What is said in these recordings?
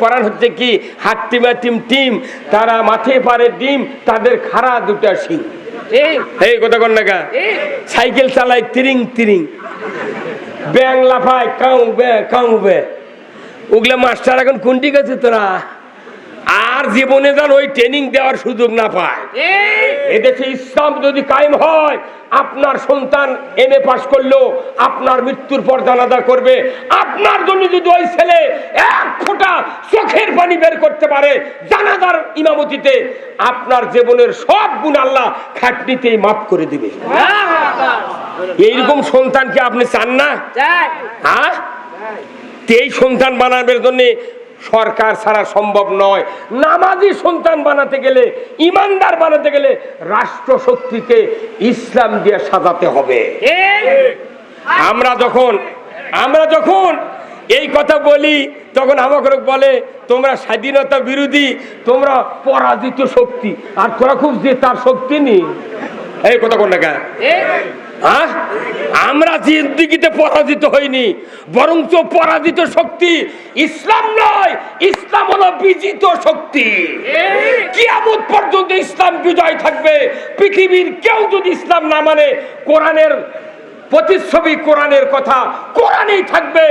কোরআন হচ্ছে কি হাট্টিমা team team, তারা মাঠে পারে ডিম, তাদের খাড়া দুটা শিং। এই কথা কন না গা। সাইকেল চালায় তিরিং তিরিং, ব্যাং লাফায় কাউ বে কাউ বে। ওগুলা মাস্টার এখন কোনটি গেছে তোরা, আর জীবনে যেন ওই ট্রেনিং দেওয়ার সুযোগ না পায়। এদেশে ইসলাম যদি কায়েম হয়, আপনার সন্তান এমএ পাস করলো, আপনার মৃত্যুর পর জানাজা করবে। আপনার জন্য যদি ওই ছেলে এক ফোঁটা চোখের পানি বের করতে পারে জানাজার ইমামতিতে, আপনার জীবনের সব গুণ আল্লাহ খাটনিতেই মাফ করে দিবে। এইরকম সন্তান কি আপনি চান না? হ্যাঁ, এই সন্তান বানানোর জন্য সরকার ছাড়া সম্ভব নয়। নামাজি সন্তান বানাতে গেলে, ইমানদার বানাতে গেলে রাষ্ট্র শক্তিকে ইসলাম দিয়ে সাজাতে হবে। আমরা যখন এই কথা বলি তখন আমাকে বলে তোমরা স্বাধীনতা বিরোধী, তোমরা পরাজিত শক্তি, আর তোরা খুব যে তার শক্তি নেই। এই কথা কোন না, হ্যাঁ, আমরা জিন্দেগিতে পরাজিত হইনি, বরঞ্চ পরাজিত শক্তি ইসলাম নয়, ইসলাম হলো বিজিত শক্তি। কিয়ামত পর্যন্ত ইসলাম বিজয় থাকবে। পৃথিবীর কেউ যদি ইসলাম না মানে, কোরআনের প্রতিচ্ছবি, কোরআনের কথা কোরআনেই থাকবে।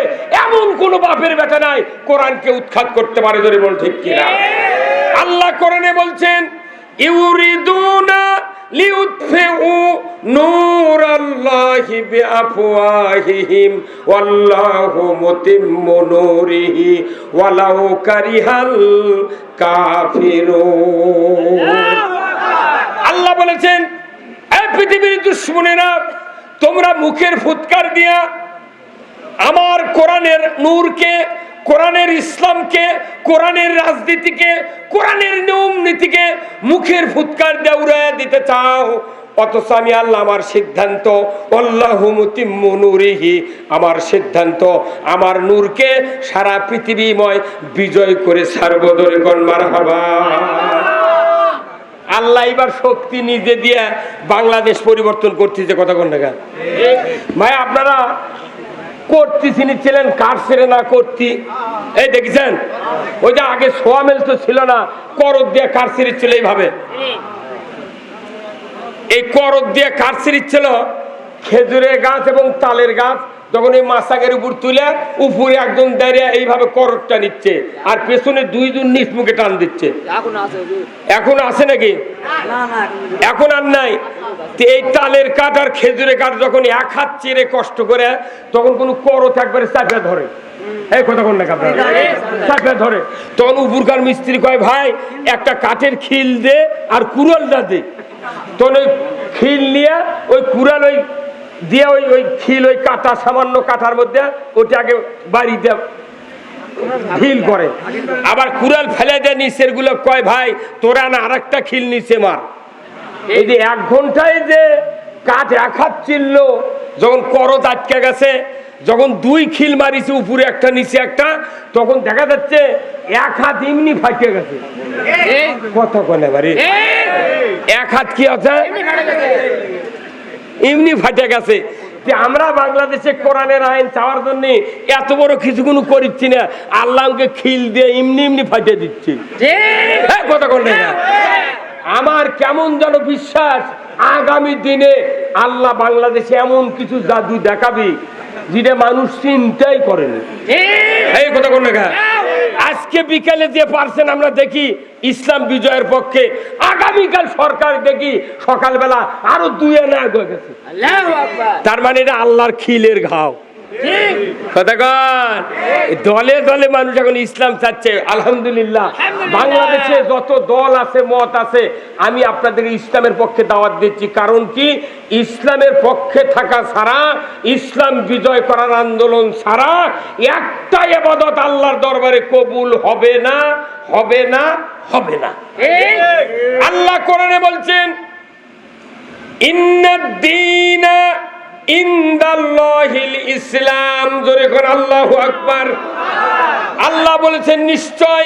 এমন কোন বাপের বেটা নাই কোরআনকে উৎখাত করতে পারে, যদি বল ঠিক কিনা। আল্লাহ কোরআনে বলছেন ইউরিদুনা লিউতফিউ নূরাল্লাহি বিআফওয়াহিহিম ওয়াল্লাহু মুতিম্মু নূরিহি ওয়ালাউ কারিহাল কাফিরুন। আল্লাহ বলেছেন, এই পৃথিবীর দুশমনেরা, তোমরা মুখের ফুৎকার দিয়া আমার কোরআনের নূরকে, কোরআনের ইসলামকে, কোরআনের রাজনীতিকে, কোরআনের নিয়ম নীতিকে মুখের ফুৎকার দিয়ে উড়াইয়া দিতে চাও, অথচ আমি আল্লাহ আমার সিদ্ধান্ত আল্লাহু মুতিম্মু নূরিহি, আমার সিদ্ধান্ত আমার নূরকে সারা পৃথিবীময় বিজয় করে ছাড়ব। ধরে কোন মারহাবা। আল্লাহ এবার শক্তি নিজে দিয়ে বাংলাদেশ পরিবর্তন করতেছে। কথা কোন টাকা ভাই, আপনারা করতে চিনিছিলেন, কার ছেড়ে না করতি। এই দেখেছেন, ওই যে আগে সোয়ামেল তো ছিল না, করদ দিয়ে কার ছেড়ে ছিল। এইভাবে এই করদ দিয়ে কার ছেড়ে ছিল, খেজুরের গাছ এবং তালের গাছ যখন এই মাছাগের উপর তুলে, উপরে একজন দাঁড়িয়ে এইভাবে করদটা নিচ্ছে, আর পেছনে দুইজন নিচ মুখে টান দিচ্ছে। এখন আছে নাকি? এখন আর নাই। এই তালের কাঠ আর খেজুরের কাঠ যখন এক হাত চেড়ে কষ্ট করে, তখন কোন করদ একবারে চাপে ধরে। এই কথা কোন না, চাপে ধরে। তখন উপরকার মিস্ত্রি কয়, ভাই একটা কাঠের খিল দে আর কুড়ালটা দে। তখন ওই খিল নিয়ে ওই কুড়াল ওই দিয়ে ওই খিল ওই কাটা, সামান্য কাঠার মধ্যে ওটা আগে বাড়ি দিয়ে খিল করে, আবার কুড়াল ফেলে দেয় নিচের গুলো। কয়, ভাই তোরা না আর একটা খিল নিচে মার। এই যে 1 ঘন্টায় যে কাঠ এক হাত চিনল, যখন করদ আটকে গেছে, যখন 2 খিল মারিছে, উপরে একটা নিচে একটা, তখন দেখা যাচ্ছে 1 হাত এমনি ফাটে গেছে। কথা বলে বাড়ি 1 হাত কি আছে, এমনি ফাটে গেছে। আমরা বাংলাদেশে কোরআনের আইন চাওয়ার জন্য এত বড় কিছু কোনো করছি না, আল্লাহকে খিল দিয়ে এমনি এমনি ফাটিয়ে দিচ্ছি। কথা বল না। আমার কেমন যেন বিশ্বাস, আগামী দিনে আল্লাহ বাংলাদেশে এমন কিছু জাদু দেখাবি যেটা মানুষ চিন্তাই করেনি। এই কথা কোন না। আজকে বিকালে যে পারছেন আমরা দেখি ইসলাম বিজয়ের পক্ষে, আগামীকাল সরকার দেখি সকালবেলা আরো 2 আনা হয়ে গেছে। তার মানে এটা আল্লাহর খিলের ঘাও। দলে দলে মানুষ এখন ইসলাম চাচ্ছে। আলহামদুলিল্লাহ, বাংলাদেশে যত দল আছে, মত আছে, আমি আপনাদের ইসলামের পক্ষে দাওয়াত দিচ্ছি। কারণ কি, ইসলামের পক্ষে থাকা ছাড়া, ইসলাম বিজয় করার আন্দোলন ছাড়া একটা ইবাদত আল্লাহর দরবারে কবুল হবে না, হবে না, হবে না। আল্লাহ কোরআনে বলছেন, ইন্নাদ-দীনা ইনদাল্লাহিল ইসলাম। জোরে করে আল্লাহু আকবার। আল্লাহ বলেছেন, নিশ্চয়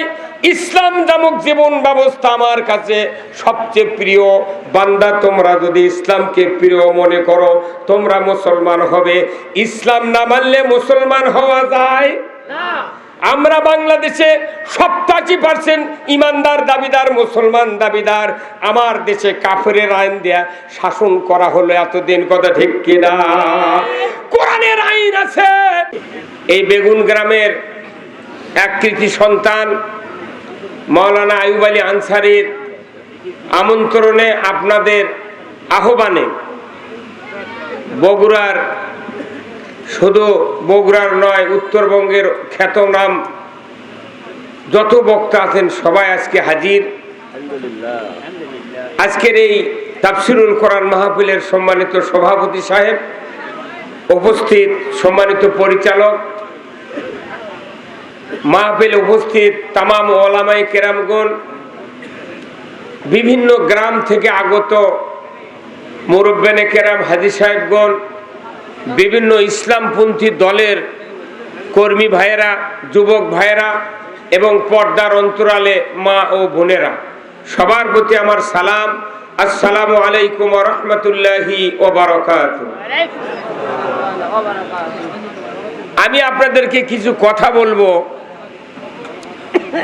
ইসলাম নামক জীবন ব্যবস্থা আমার কাছে সবচেয়ে প্রিয়। বান্দা, তোমরা যদি ইসলামকে প্রিয় মনে করো, তোমরা মুসলমান হবে। ইসলাম না মানলে মুসলমান হওয়া যায় না। আমরা বাংলাদেশে 87% ইমানদার দাবিদার, মুসলমান দাবিদার। আমার দেশে কাফেরের আইন দেয়া শাসন করা হলো এতদিন, কথা ঠিক কিনা? কোরআনের আইন আছে। এই বেগুন গ্রামের এক কৃতি সন্তান মাওলানা আইয়ুব আলী আনসারীর আমন্ত্রণে, আপনাদের আহ্বানে বগুড়ার, শুধু বগুড়ার নয়, উত্তরবঙ্গের খ্যাতনাম যত বক্তা আছেন সবাই আজকে হাজির। আজকের এই তাফসিরুল কোরআন মাহফিলের সম্মানিত সভাপতি সাহেব, উপস্থিত সম্মানিত পরিচালক, মাহফিল উপস্থিত তামাম ওলামায়ে কেরামগণ, বিভিন্ন গ্রাম থেকে আগত মুরব্বানে কেরাম, হাজী সাহেবগণ, বিভিন্ন ইসলামপন্থী দলের কর্মী ভাইয়েরা, যুবক ভাইয়েরা এবং পর্দার অন্তরালে মা ও বোনেরা, সবার প্রতি আমার সালাম। আসসালামু আলাইকুম ওয়া রাহমাতুল্লাহি ওয়া বারাকাতুহু। আমি আপনাদেরকে কিছু কথা বলবো,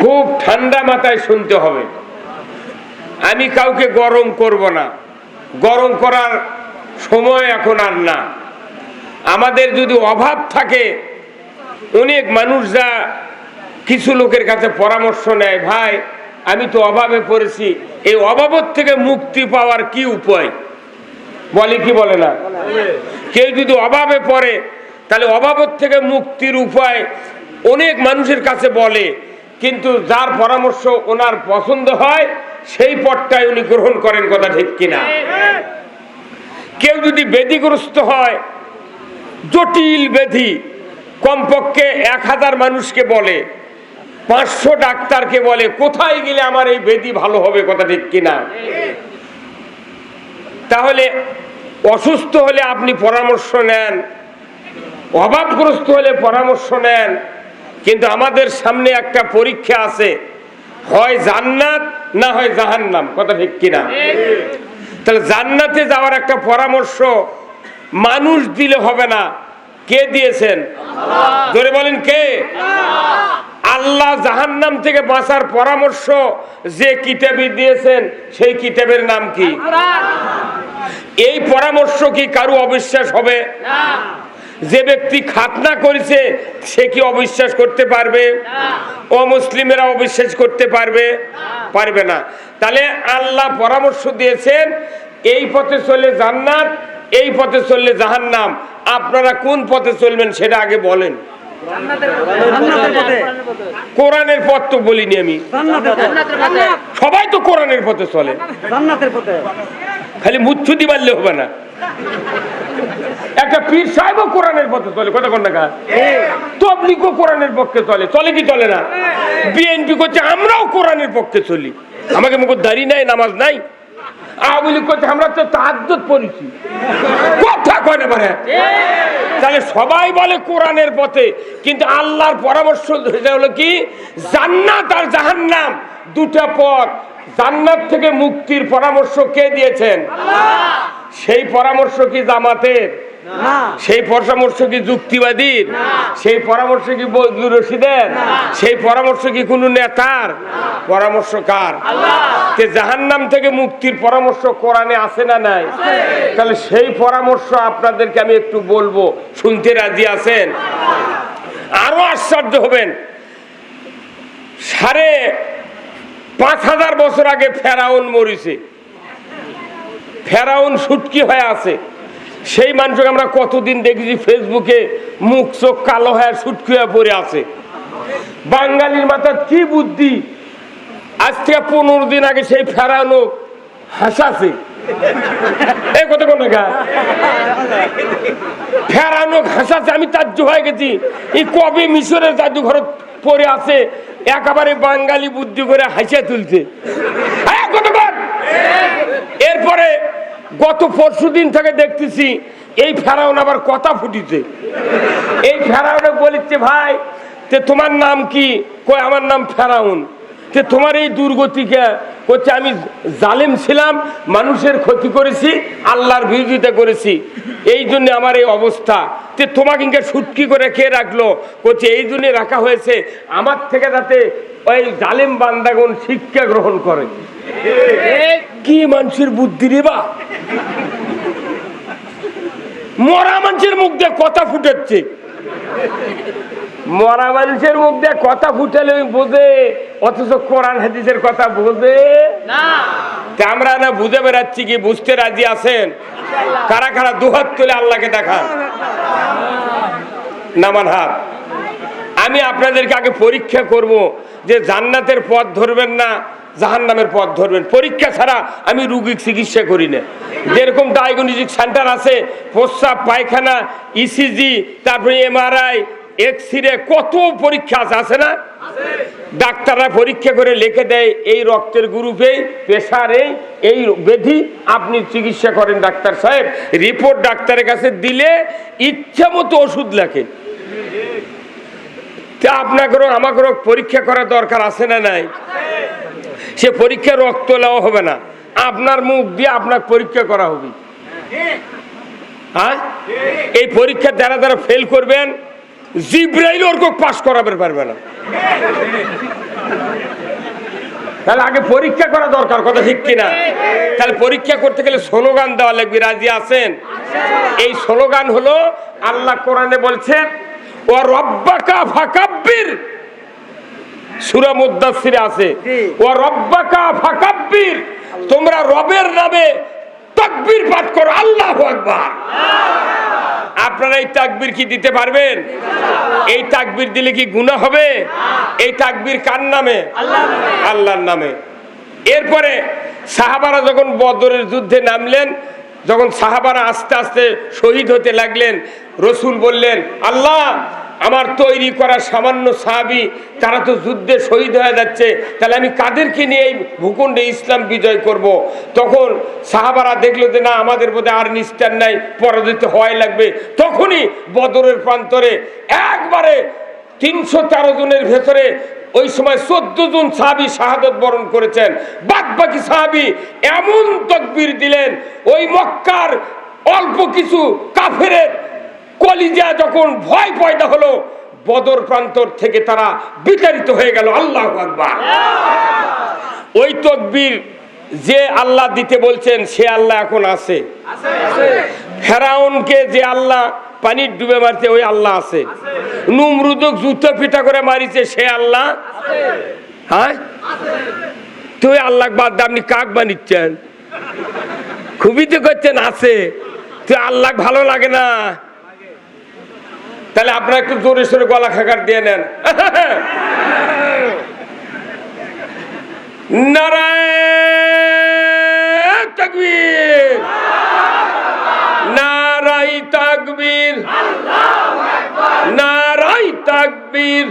খুব ঠান্ডা মাথায় শুনতে হবে। আমি কাউকে গরম করব না, গরম করার সময় এখন আর না। আমাদের যদি অভাব থাকে, অনেক মানুষ যা কিছু লোকের কাছে পরামর্শ নেয়, ভাই আমি তো অভাবে পড়েছি, এই অভাবের থেকে মুক্তি পাওয়ার কি উপায়, বলে কি বলে না? কেউ যদি অভাবে পড়ে তাহলে অভাবের থেকে মুক্তির উপায় অনেক মানুষের কাছে বলে, কিন্তু যার পরামর্শ ওনার পছন্দ হয় সেই পথটাই উনি গ্রহণ করেন, কথা ঠিক কিনা? কেউ যদি ব্যাধিগ্রস্ত হয়, জটিল ব্যাধি, কমপক্ষে 1000 মানুষকে বলে, 500 ডাক্তারকে বলে কোথায় গেলে আমার এই ব্যাধি ভালো হবে, কথা ঠিক কিনা? তাহলে অসুস্থ হলে আপনি পরামর্শ নেন, অভাবগ্রস্ত হলে পরামর্শ নেন, কিন্তু আমাদের সামনে একটা পরীক্ষা আছে, হয় জান্নাত না হয় জাহান্নাম, কথা ঠিক কিনা? তাহলে জান্নাতে যাওয়ার একটা পরামর্শ মানুষ দিলে হবে না, কে দিয়েছেন? জোরে বলেন কে? আল্লাহ। জাহান্নাম থেকে বাঁচার পরামর্শ যে কিতাবে দিয়েছেন সেই কিতাবের নাম কি? এই পরামর্শ কি কারো অবিশ্বাস হবে? যে ব্যক্তি খাতনা করেছে সে কি অবিশ্বাস করতে পারবে? অমুসলিমেরা অবিশ্বাস করতে পারবে? পারবে না। তাহলে আল্লাহ পরামর্শ দিয়েছেন, এই পথে চলে জান্নাত, এই পথে চললে জাহান্নাম। আপনারা কোন পথে চলবেন সেটা আগে বলেন। কোরআনের পথ তো বলিনি আমি, সবাই তো কোরআনের পথে চলে, খালি মুচ্ছুদি মারলে হবে না। একটা পীর সাহেবও কোরআনের পথে চলে, কথা কোন না? তবলিগও কোরআনের পক্ষে চলে, চলে কি চলে না? বিএনপি করছে আমরাও কোরআনের পক্ষে চলি, আমাকে মুখ দাড়ি নাই, নামাজ নাই। আওয়ামী লীগ করছে আমরা তো তাহাজ্জুদ পড়েছি, কথা কয় না পারে। তাহলে সবাই বলে কোরআনের পথে, কিন্তু আল্লাহর পরামর্শ হলো কি? জান্নাত আর জাহান্নাম দুটা পথ। জান্নাত থেকে মুক্তির পরামর্শ কে দিয়েছেন? সেই পরামর্শ কি জামাতের? সেই পরামর্শ কি যুক্তিবাদীর? সেই পরামর্শ কি বজলুর রশিদের? সেই পরামর্শ কি কোন নেতার? পরামর্শ কার? জাহান্নাম থেকে মুক্তির পরামর্শ কোরআনে আছে না নাই? তাহলে সেই পরামর্শ আপনাদেরকে আমি একটু বলবো, শুনতে রাজি আছেন? আরো আশ্চর্য হবেন, 5500 বছর আগে ফেরাউন মরিছে, ফেরাউন সুটকি হয়ে আছে। সেই মানুষকে আমরা কতদিন দেখেছি ফেসবুকে, মুখ চোখ কালো হয়ে সুটকি হয়ে পড়ে আছে। বাঙালির মাথার কি বুদ্ধি, আজ থেকে 15 দিন আগে সেই ফেরাউন হাসাছে, এই কত কোন ফেরাউন হাসাছে। আমি তাজ্জব হয়ে গেছি, এই কবে মিশরের জাদুঘর পড়ে আছে, একেবারে বাঙালি বুদ্ধি করে হাসিয়া তুলছে। এরপরে গত 40 দিন থেকে দেখতেছি এই ফেরাউন আবার কথা ফুটিছে। এই ফেরাউন বলেছে, ভাই তে তোমার নাম কি? কই আমার নাম ফেরাউন। তে তোমার এই দুর্গতিকে করছে আমি জালেম ছিলাম, মানুষের ক্ষতি করেছি, আল্লাহর বিরোধিতা করেছি, এই জন্য আমার এই অবস্থা। তে তোমাকে ইনকে সুটকি করে কে রাখলো? করছে এই জন্য রাখা হয়েছে আমার থেকে যাতে ওই জালেম বান্দাগণ শিক্ষা গ্রহণ করে। কি মানুষের বুদ্ধি রে বা! মরা মানুষের মুখ দিয়ে কথা ফুটাচ্ছে, মরা মানুষের মুখ দিয়ে কথা ফুটালে বোঝে, অথচ কোরআন হাদিসের কথা বোঝে না। আমরা না বুঝে বেড়াচ্ছি কি? বুঝতে রাজি আছেন? কারা কারা দুহাত তুলে আল্লাহকে দেখান, নামান হাত। আমি আপনাদেরকে আগে পরীক্ষা করব যে জান্নাতের পথ ধরবেন না জাহান্নামের পথ ধরবেন। পরীক্ষা ছাড়া আমি রোগীর চিকিৎসা করি না। যেরকম ডায়াগনস্টিক সেন্টার আছে, প্রস্রাব পায়খানা, ইসিজি, তারপরে এমআরআই, এক্সরে, কত পরীক্ষা আছে না? ডাক্তাররা পরীক্ষা করে লিখে দেয় এই রক্তের গ্রুপে, প্রেশারে, এই ব্যাধি, আপনি চিকিৎসা করেন ডাক্তার সাহেব। রিপোর্ট ডাক্তারের কাছে দিলে ইচ্ছা মতো ওষুধ লেখে। আপনাকেও আমাকেও পরীক্ষা করার দরকার আছে না নাই? সে পরীক্ষা রক্ত নেওয়া হবে না, আপনার মুখ দিয়ে আপনাকে পরীক্ষা করা হবে। হ্যাঁ, এই পরীক্ষা যারা যারা ফেল করবেন, জিব্রাইল ওরকম পাস করাবে পারবে না। তাহলে আগে পরীক্ষা করা দরকার, কথা ঠিক কিনা? তাহলে পরীক্ষা করতে গেলে স্লোগান দেওয়া লাগবে। রাজি আছেন? এই স্লোগান হলো, আল্লাহ কোরআনে বলছেন ও রব্বাকা ফাকাব্বির, সূরা মুদ্দাসসিরে আছে ও রব্বাকা ফাকাব্বির, তোমরা রবের নামে তাকবীর পাঠ করো, আল্লাহু আকবার। আপনারা এই তাকবীর কি দিতে পারবেন? এই তাকবীর দিলে কি গুনাহ হবে? এই তাকবীর কার নামে? আল্লাহর নামে। এরপরে সাহাবারা যখন বদরের যুদ্ধে নামলেন, যখন সাহাবারা আস্তে আস্তে শহীদ হতে লাগলেন, রসুল বললেন, আল্লাহ আমার তৈরি করা সামান্য সাহাবী তারা তো যুদ্ধে শহীদ হয়ে যাচ্ছে, তাহলে আমি কাদেরকে নিয়ে এই ভূখণ্ডে ইসলাম বিজয় করব? তখন সাহাবারা দেখলো যে না, আমাদের বোধহয় আর নিস্তার নাই, পরাজিত হওয়াই লাগবে। তখনই বদরের প্রান্তরে একবারে 313 জনের ভেতরে ওই সময় 14 জন সাহাবী শাহাদাত বরণ করেছেন। বাদ বাকি সাহাবী এমন তাকবীর দিলেন, ওই মক্কার অল্প কিছু কাফেরের কলিজা যখন ভয় পয়দা হলো, বদর প্রান্তর থেকে তারা বিতাড়িত হয়ে গেল। আল্লাহু আকবার। ওই তাকবীর যে আল্লাহ দিতে বলছেন সে আল্লাহ এখন আছে। ফেরাউনকে যে আল্লাহ পানির ডুবে মারছে ওই আল্লাহ আছে। নমরুদক জুতো পিটা করে মারিছে সে আল্লাহ। হ্যাঁ, তুই আল্লাহ বাদ দিয়ে আপনি কাক বানিচ্ছেন? খুবই তো করছেন আছে, তুই আল্লাহ ভালো লাগে না? তাহলে আপনারা একটু জোরে সোরে গলা খাকার দিয়ে নেন। নারায়ে তাকবীর, নারায়ে তাকবীর, নারায়ে তাকবীর।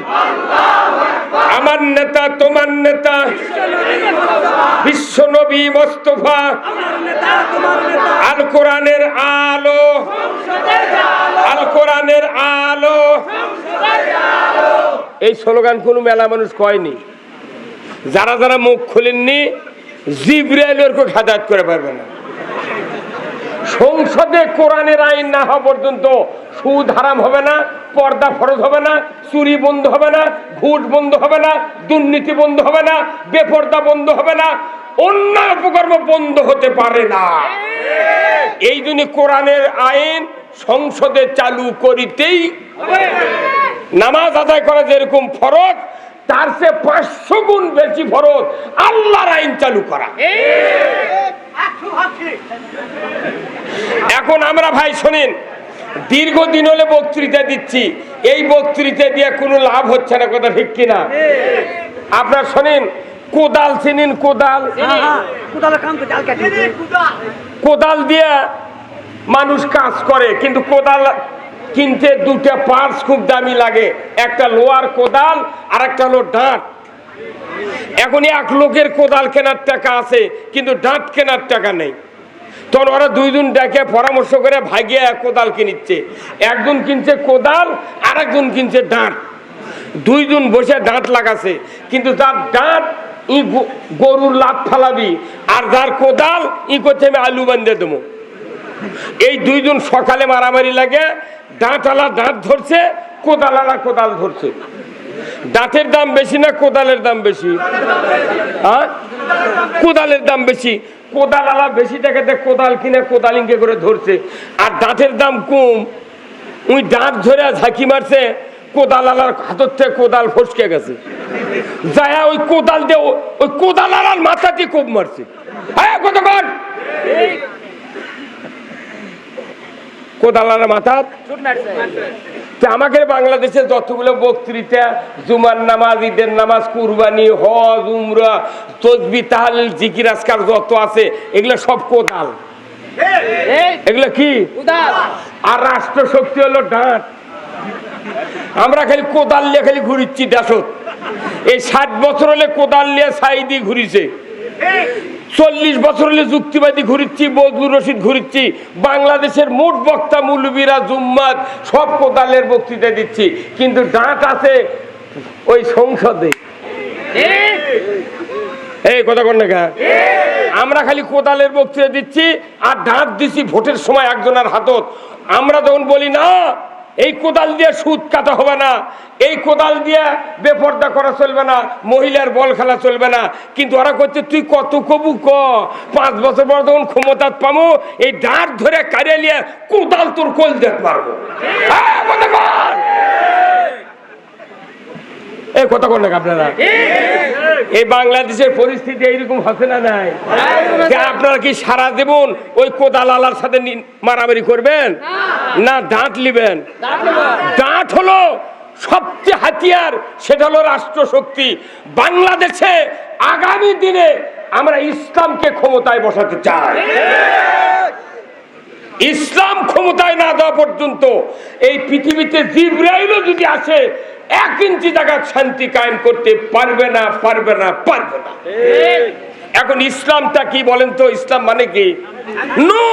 আমার নেতা তোমার নেতা, বিশ্ব নবী মুস্তাফা, আল কোরআনের আলো, আল কোরআনের আলো। এই স্লোগান কোন মেলা মানুষ কয়নি। যারা যারা মুখ খুলেননি, জিবরাইল ওরকম হেদায়েত করে পারবে না। সংসদে কোরআনের আইন না হওয়া পর্যন্ত সুদ হারাম হবে না, পর্দা ফরজ হবে না, চুরি বন্ধ হবে না, ঘুষ বন্ধ হবে না, দুর্নীতি বন্ধ হবে না, বেপর্দা বন্ধ হবে না, অন্যায় অপকর্ম বন্ধ হতে পারে না। এই জন্য কোরআনের আইন সংসদে চালু করিতেই হবে। নামাজ আদায় করা যেরকম ফরজ, তার চেয়ে 500 গুণ বেশি ফরজ আল্লাহর আইন চালু করা। এখন আমরা ভাই শোনেন, দীর্ঘদিন হলে বক্তৃতা দিচ্ছি, এই বক্তৃতা দিয়ে কোনো লাভ হচ্ছে না, কথা ঠিক কিনা? আপনার শোনেন, কোদাল চিনেন? কোদাল, কোদাল দিয়ে মানুষ কাজ করে, কিন্তু কোদাল কিনতে দুটা পার্টস খুব দামি লাগে, একটা লোহার কোদাল আর একটা হলো ডাঁট। এখন এক লোকের কোদাল কেনার টাকা আছে কিন্তু ডাঁট কেনার টাকা নেই, তখন ওরা দুইজন ডেকে পরামর্শ করে ভাগিয়ে কোদাল কিনছে। একজন কিনছে কোদাল আর একজন কিনছে ডাঁট। দুইজন বসে ডাঁট লাগাছে, কিন্তু তার ডাঁট ই গরুর লাত ফালাবি, আর যার কোদাল ই করছে আমি আলু বান্ধে দেবো। এই দুইজন সকালে মারামারি লাগে, দাঁতওয়ালা দাঁত ধরছে, কোদালালা কোদাল ধরছে। দাঁতের দাম বেশি না কোদালের দাম বেশি? হ্যাঁ, কোদালের দাম বেশি। কোদালালা বেশি টাকাতে কোদাল কিনে কোদাল ইঙ্কে করে ধরছে, আর দাঁতের দাম কম। ওই দাঁত ধরে ঝাঁকি মারছে, কোদালালার হাতর থেকে কোদাল ফসকে গেছে, যায় ওই কোদাল দিয়ে ওই কোদালালার মাথাতে কোপ মারছে। হ্যাঁ, কতক্ষণ কোদালার মাথা। আমাকে বাংলাদেশে যতগুলো বক্তৃতা, জুমার নামাজ, ঈদের নামাজ, কুরবানি, হজ, উমরা, তসবিহ, তাহলিল, জিকির, আজকার যত আছে এগুলো সব কোদাল। এগুলো কি? আর রাষ্ট্র শক্তি হলো ডাঁট। আমরা খালি কোদাল নিয়ে খালি ঘুরিচ্ছি দেশত। এই 60 বছর হলে কোদাল নিয়ে সাইদি ঘুরিছে, 40 বছর হলে যুক্তিবাদী ঘুরিচ্ছি, বজলুর রশিদ ঘুরিচ্ছি। বাংলাদেশের মোট বক্তা, মুলবিরা, জুম্মাত সব কোদালের বক্তৃতা দিচ্ছি, কিন্তু ডাঁট আছে ওই সংসদে। এই কথা কন না, আমরা খালি কোদালের বক্তৃতা দিচ্ছি আর ডাঁট দিচ্ছি ভোটের সময় একজনের হাতত। আমরা যখন বলি না এই কোদাল দিয়ে সুদ কাটা হবে না, এই কোদাল দিয়ে বেপর্দা করা চলবে না, মহিলার বল খেলা চলবে না, কিন্তু ওরা করছে তুই কত কবু ক 5 বছর পর যখন ক্ষমতা পাবো এই ডাঁট ধরে কাড়িয়ে নিয়ে কোদাল তোর কোল দিয়ে মারবো। এই কথা বল না আপনারা। এই বাংলাদেশের পরিস্থিতি এইরকম হচ্ছে না নাই? আপনারা কি সারা জীবন ওই কোদাল আলার সাথে মারামারি করবেন না দাঁত নিবেন? দাঁত হলো সবচেয়ে হাতিয়ার, সেটা হলো রাষ্ট্রশক্তি। বাংলাদেশে আগামী দিনে আমরা ইসলামকে ক্ষমতায় বসাতে চাই। ইসলাম ক্ষমতায় না দেওয়া পর্যন্ত এই পৃথিবীতে জিবরাইলও যদি আসে 1 ইঞ্চি জায়গা শান্তি কায়েম করতে পারবে না, পারবে না, পারবে না। এখন ইসলামটা কি বলেন তো? ইসলাম মানে কি? নো,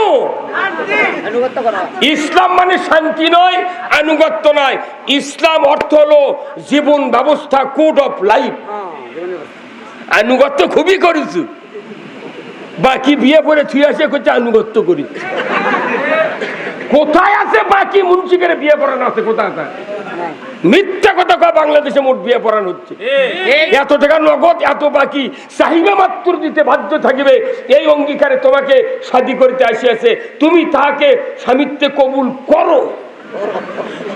ইসলাম মানে শান্তি নয়, আনুগত্য নয়। ইসলাম অর্থ হলো জীবন ব্যবস্থা, কোড অফ লাইফ। আনুগত্য খুবই করেছি, বাকি বিয়ে করে ছুঁয়ে আসে করছে আনুগত্য করি। কোথায় আছে বাকি মুন্সিকের বিয়ে পড়ানো আছে? কোথায়? মিথ্যা কথা কয়। বাংলাদেশে মোট বিয়ে পড়ানো হচ্ছে, এত টাকা নগদ, এত বাকি, চাহিদা মাত্র দিতে বাধ্য থাকিবে। এই অঙ্গীকারে তোমাকে শাদী করতে আসিয়াছে, তুমি তাকে স্বামিত্বে কবুল করো।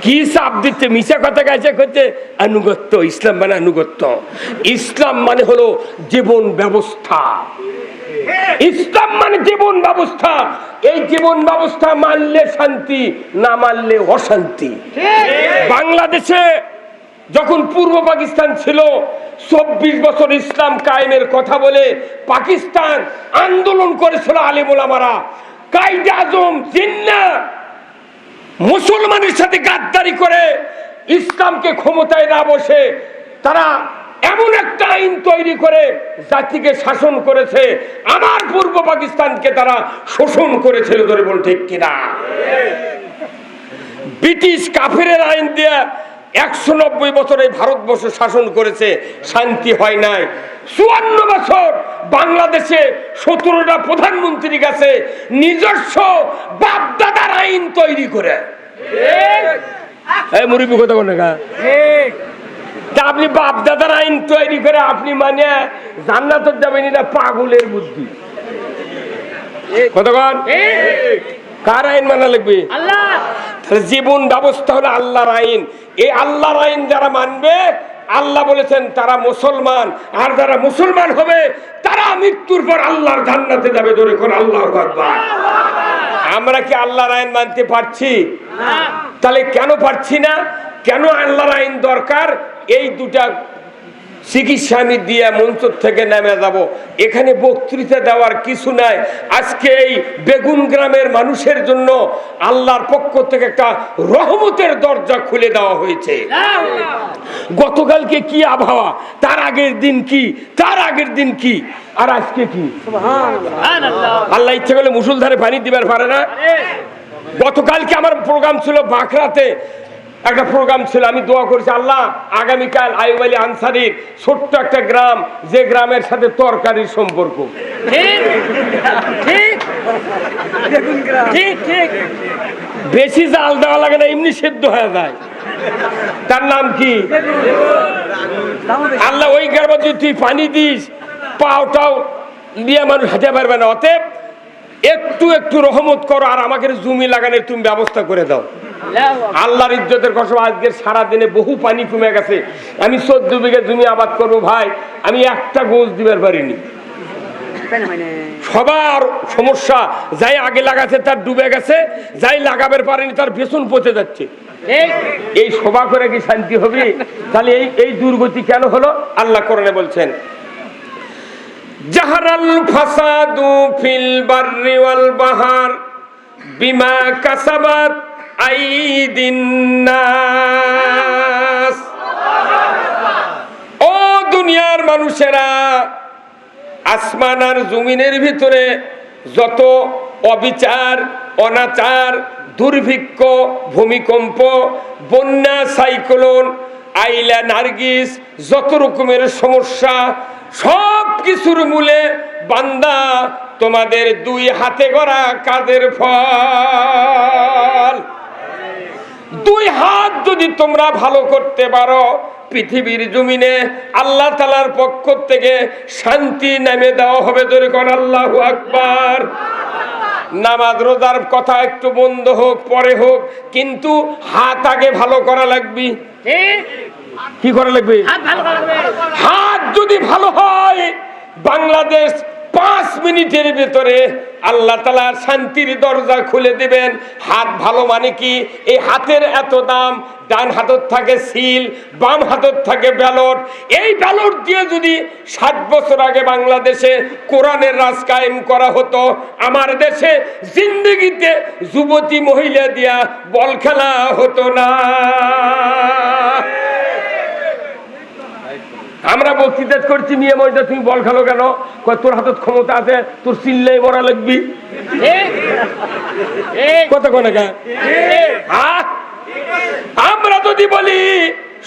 কি চাপ দিচ্ছে? মিশা কথা গাইছে করছে আনুগত্য। ইসলাম মানে আনুগত্য। ইসলাম মানে হলো জীবন ব্যবস্থা। ইসলাম মানে জীবন ব্যবস্থা। এই জীবন ব্যবস্থা মানলে শান্তি, না মানলে অশান্তি। বাংলাদেশে যখন পূর্ব পাকিস্তান ছিল, 24 বছর ইসলাম কায়েমের কথা বলে পাকিস্তান আন্দোলন করেছিল আলেম ওলামারা। কায়েদে আজম জিন্নাহ মুসলমানের সাথে গাদ্দারি করে ইসলামকে ক্ষমতায় না বসে তারা এমন একটা আইন তৈরি করে জাতিকে শাসন করেছে। আমার পূর্ব পাকিস্তানকে তারা শোষণ করেছিল, ধরে বল ঠিক কিনা? ব্রিটিশ কাফেরের আইন দিয়ে 190 বছর এই ভারতবর্ষ শাসন করেছে, শান্তি হয় নাই। 54 বছর বাংলাদেশে 17টা প্রধানমন্ত্রী গেছে নিজস্ব বাপদাদার আইন তৈরি করে। এই মুরব্বি কথা বলে না, আপনি বাপদাদার আইন তৈরি করে আপনি মানে জান্নাত যাবেন না? পাগলের বুদ্ধি। কতক্ষণ কার আইন মানা লাগবে? জীবন ব্যবস্থা হলো আল্লাহর আইন। এই আল্লাহর আইন যারা মানবে, আল্লাহ বলেছেন তারা মুসলমান, আর যারা মুসলমান হবে তারা মৃত্যুর পর আল্লাহর জান্নাতে যাবে। ধরে কোন আল্লাহু আকবার। আমরা কি আল্লাহর আইন মানতে পারছি? তাহলে কেন পারছি না? কেন আল্লাহর আইন দরকার? এই দুটা চিকিৎসা আমি দিয়ে মঞ্চ থেকে নেমে যাব। এখানে বক্তৃতা দেওয়ার কিছু নাই। আজকে এই বেগুন গ্রামের মানুষের জন্য আল্লাহর পক্ষ থেকে একটা রহমতের দরজা খুলে দেওয়া হয়েছে। গতকালকে কি আবহাওয়া, তার আগের দিন কি, তার আগের দিন কি, আর আজকে কি? আল্লাহ ইচ্ছে করলে মুসুলধারে পানি দিবার পারে না? গতকালকে আমার প্রোগ্রাম ছিল বাঁকড়াতে, একটা প্রোগ্রাম ছিল, আমি দোয়া করছি আল্লাহ আগামীকাল আইয়ুব আলী আনসারীর ছোট্ট একটা গ্রাম, যে গ্রামের সাথে তরকারির সম্পর্ক। বেশি জাল দেওয়া লাগে না, এমনি সেদ্ধ হয়ে যায়। তার নাম কি? আল্লাহ ওই গ্রামে যদি তুই পানি দিস, পাওটাও দিয়ে মানুষ হাঁটে পারবে না। অতএব একটু একটু রহমত করো, আর আমাকে জমি লাগানোর তুমি ব্যবস্থা করে দাও। আল্লাহর ইজ্জতের কসম, আজকে সারাদিনে বহু পানি কমে গেছে। আমি 14 বিঘা জমি আবাদ করবো ভাই, আমি একটা গোছ দিবার পারিনি। সবার সমস্যা, যাই আগে লাগাছে তার ডুবে গেছে, যাই লাগাবার পারেনি তার পেছন পচে যাচ্ছে। এই সভা করে কি শান্তি হবে? তাহলে এই দুর্গতি কেন হলো? আল্লাহ কোরআনে বলছেন, জাহারাল ফাসাদু ফিল বাররি ওয়াল বাহার বিমা কাসাবাত আইদিন নাস। ও দুনিয়ার মানুষেরা, আসমান আর জমিনের ভিতরে যত অবিচার, অনাচার, দুর্ভিক্ষ, ভূমিকম্প, বন্যা, সাইক্লোন, আইলা, নার্গিস, যত রকমের সমস্যা, সব কিছুর মূলে বান্দা তোমাদের 2 হাতে গড়া কাজের ফল। 2 হাত যদি তোমরা ভালো করতে পারো, পৃথিবীর জমিনে আল্লাহ তাআলার পক্ষ থেকে শান্তি নেমে দেওয়া হবে। জোরে কোন আল্লাহু আকবার। নামাজ রোজার কথা একটু বন্ধ হোক, পরে হোক, কিন্তু হাত আগে ভালো করা লাগবে। কি করা লাগবে? হাত যদি ভালো হয়, বাংলাদেশ 5 মিনিটের ভেতরে আল্লাহ তাআলা শান্তির দরজা খুলে দিবেন। হাত ভালো মানে কি? এই হাতের এত দাম। ডান হাতত থাকে সিল, বাম হাতত থাকে ব্যালট। এই ব্যালট দিয়ে যদি 60 বছর আগে বাংলাদেশে কোরআনের রাজ কায়েম করা হতো, আমার দেশে জিন্দেগিতে যুবতী মহিলা দিয়া বল খেলা হতো না। আমরা বক্তৃতা করছি, মেয়ে মহিলা তুমি বল খেলো কেন? তোর হাতত ক্ষমতা আছে, তোর চিল্লাই মরা লাগবি। কত কোন আমরা যদি বলি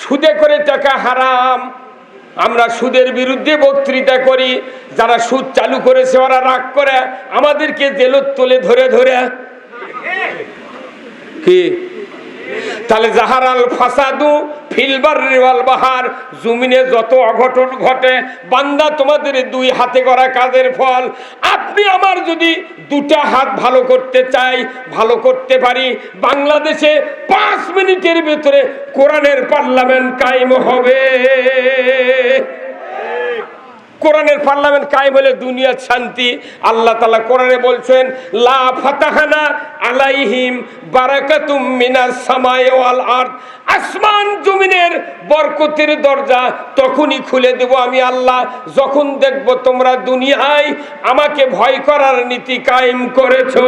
সুদে করে টাকা হারাম, আমরা সুদের বিরুদ্ধে বক্তৃতা করি, যারা সুদ চালু করেছে ওরা রাগ করে আমাদেরকে জেলত তুলে ধরে ধরে কি। তাহলে জাহারাল ফাসাদু ফিল বাররি ওয়াল বাহার, জমিনে যত অঘটন ঘটে বান্দা তোমাদের 2 হাতে করা কাজের ফল। আপনি আমার যদি 2টা হাত ভালো করতে চাই, ভালো করতে পারি, বাংলাদেশে 5 মিনিটের ভিতরে কোরআনের পার্লামেন্ট কায়েম হবে। কোরআনের পার্লামেন্ট কায়েম হলে দুনিয়ার শান্তি। আল্লাহ তাআলা কোরআনে বলছেন, লা ফাতাহানা আলাইহিম বারাকাতুম মিনাস সামাই ওয়াল আরদ। আসমান জমিনের বরকতের দরজা তখনই খুলে দেব আমি আল্লাহ, যখন দেখব তোমরা দুনিয়ায় আমাকে ভয় করার নীতি কায়েম করেছো।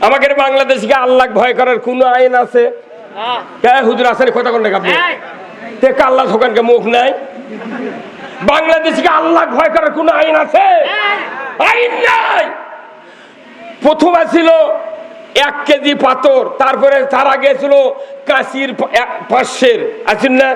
আমাদের বাংলাদেশকে আল্লাহ ভয় করার কোন আইন আছে? হ্যাঁ হুজুর আসেন, কথা কোন আপনি আল্লাহ দোকানকে মুখ নাই। বাংলাদেশকে আল্লাহ ভয় করার কোন আইন আছে? আইন নাই। প্রথম ছিল 1 কেজি পাথর, তারপরে তার আগে ছিল কাশির 500 আছেন না,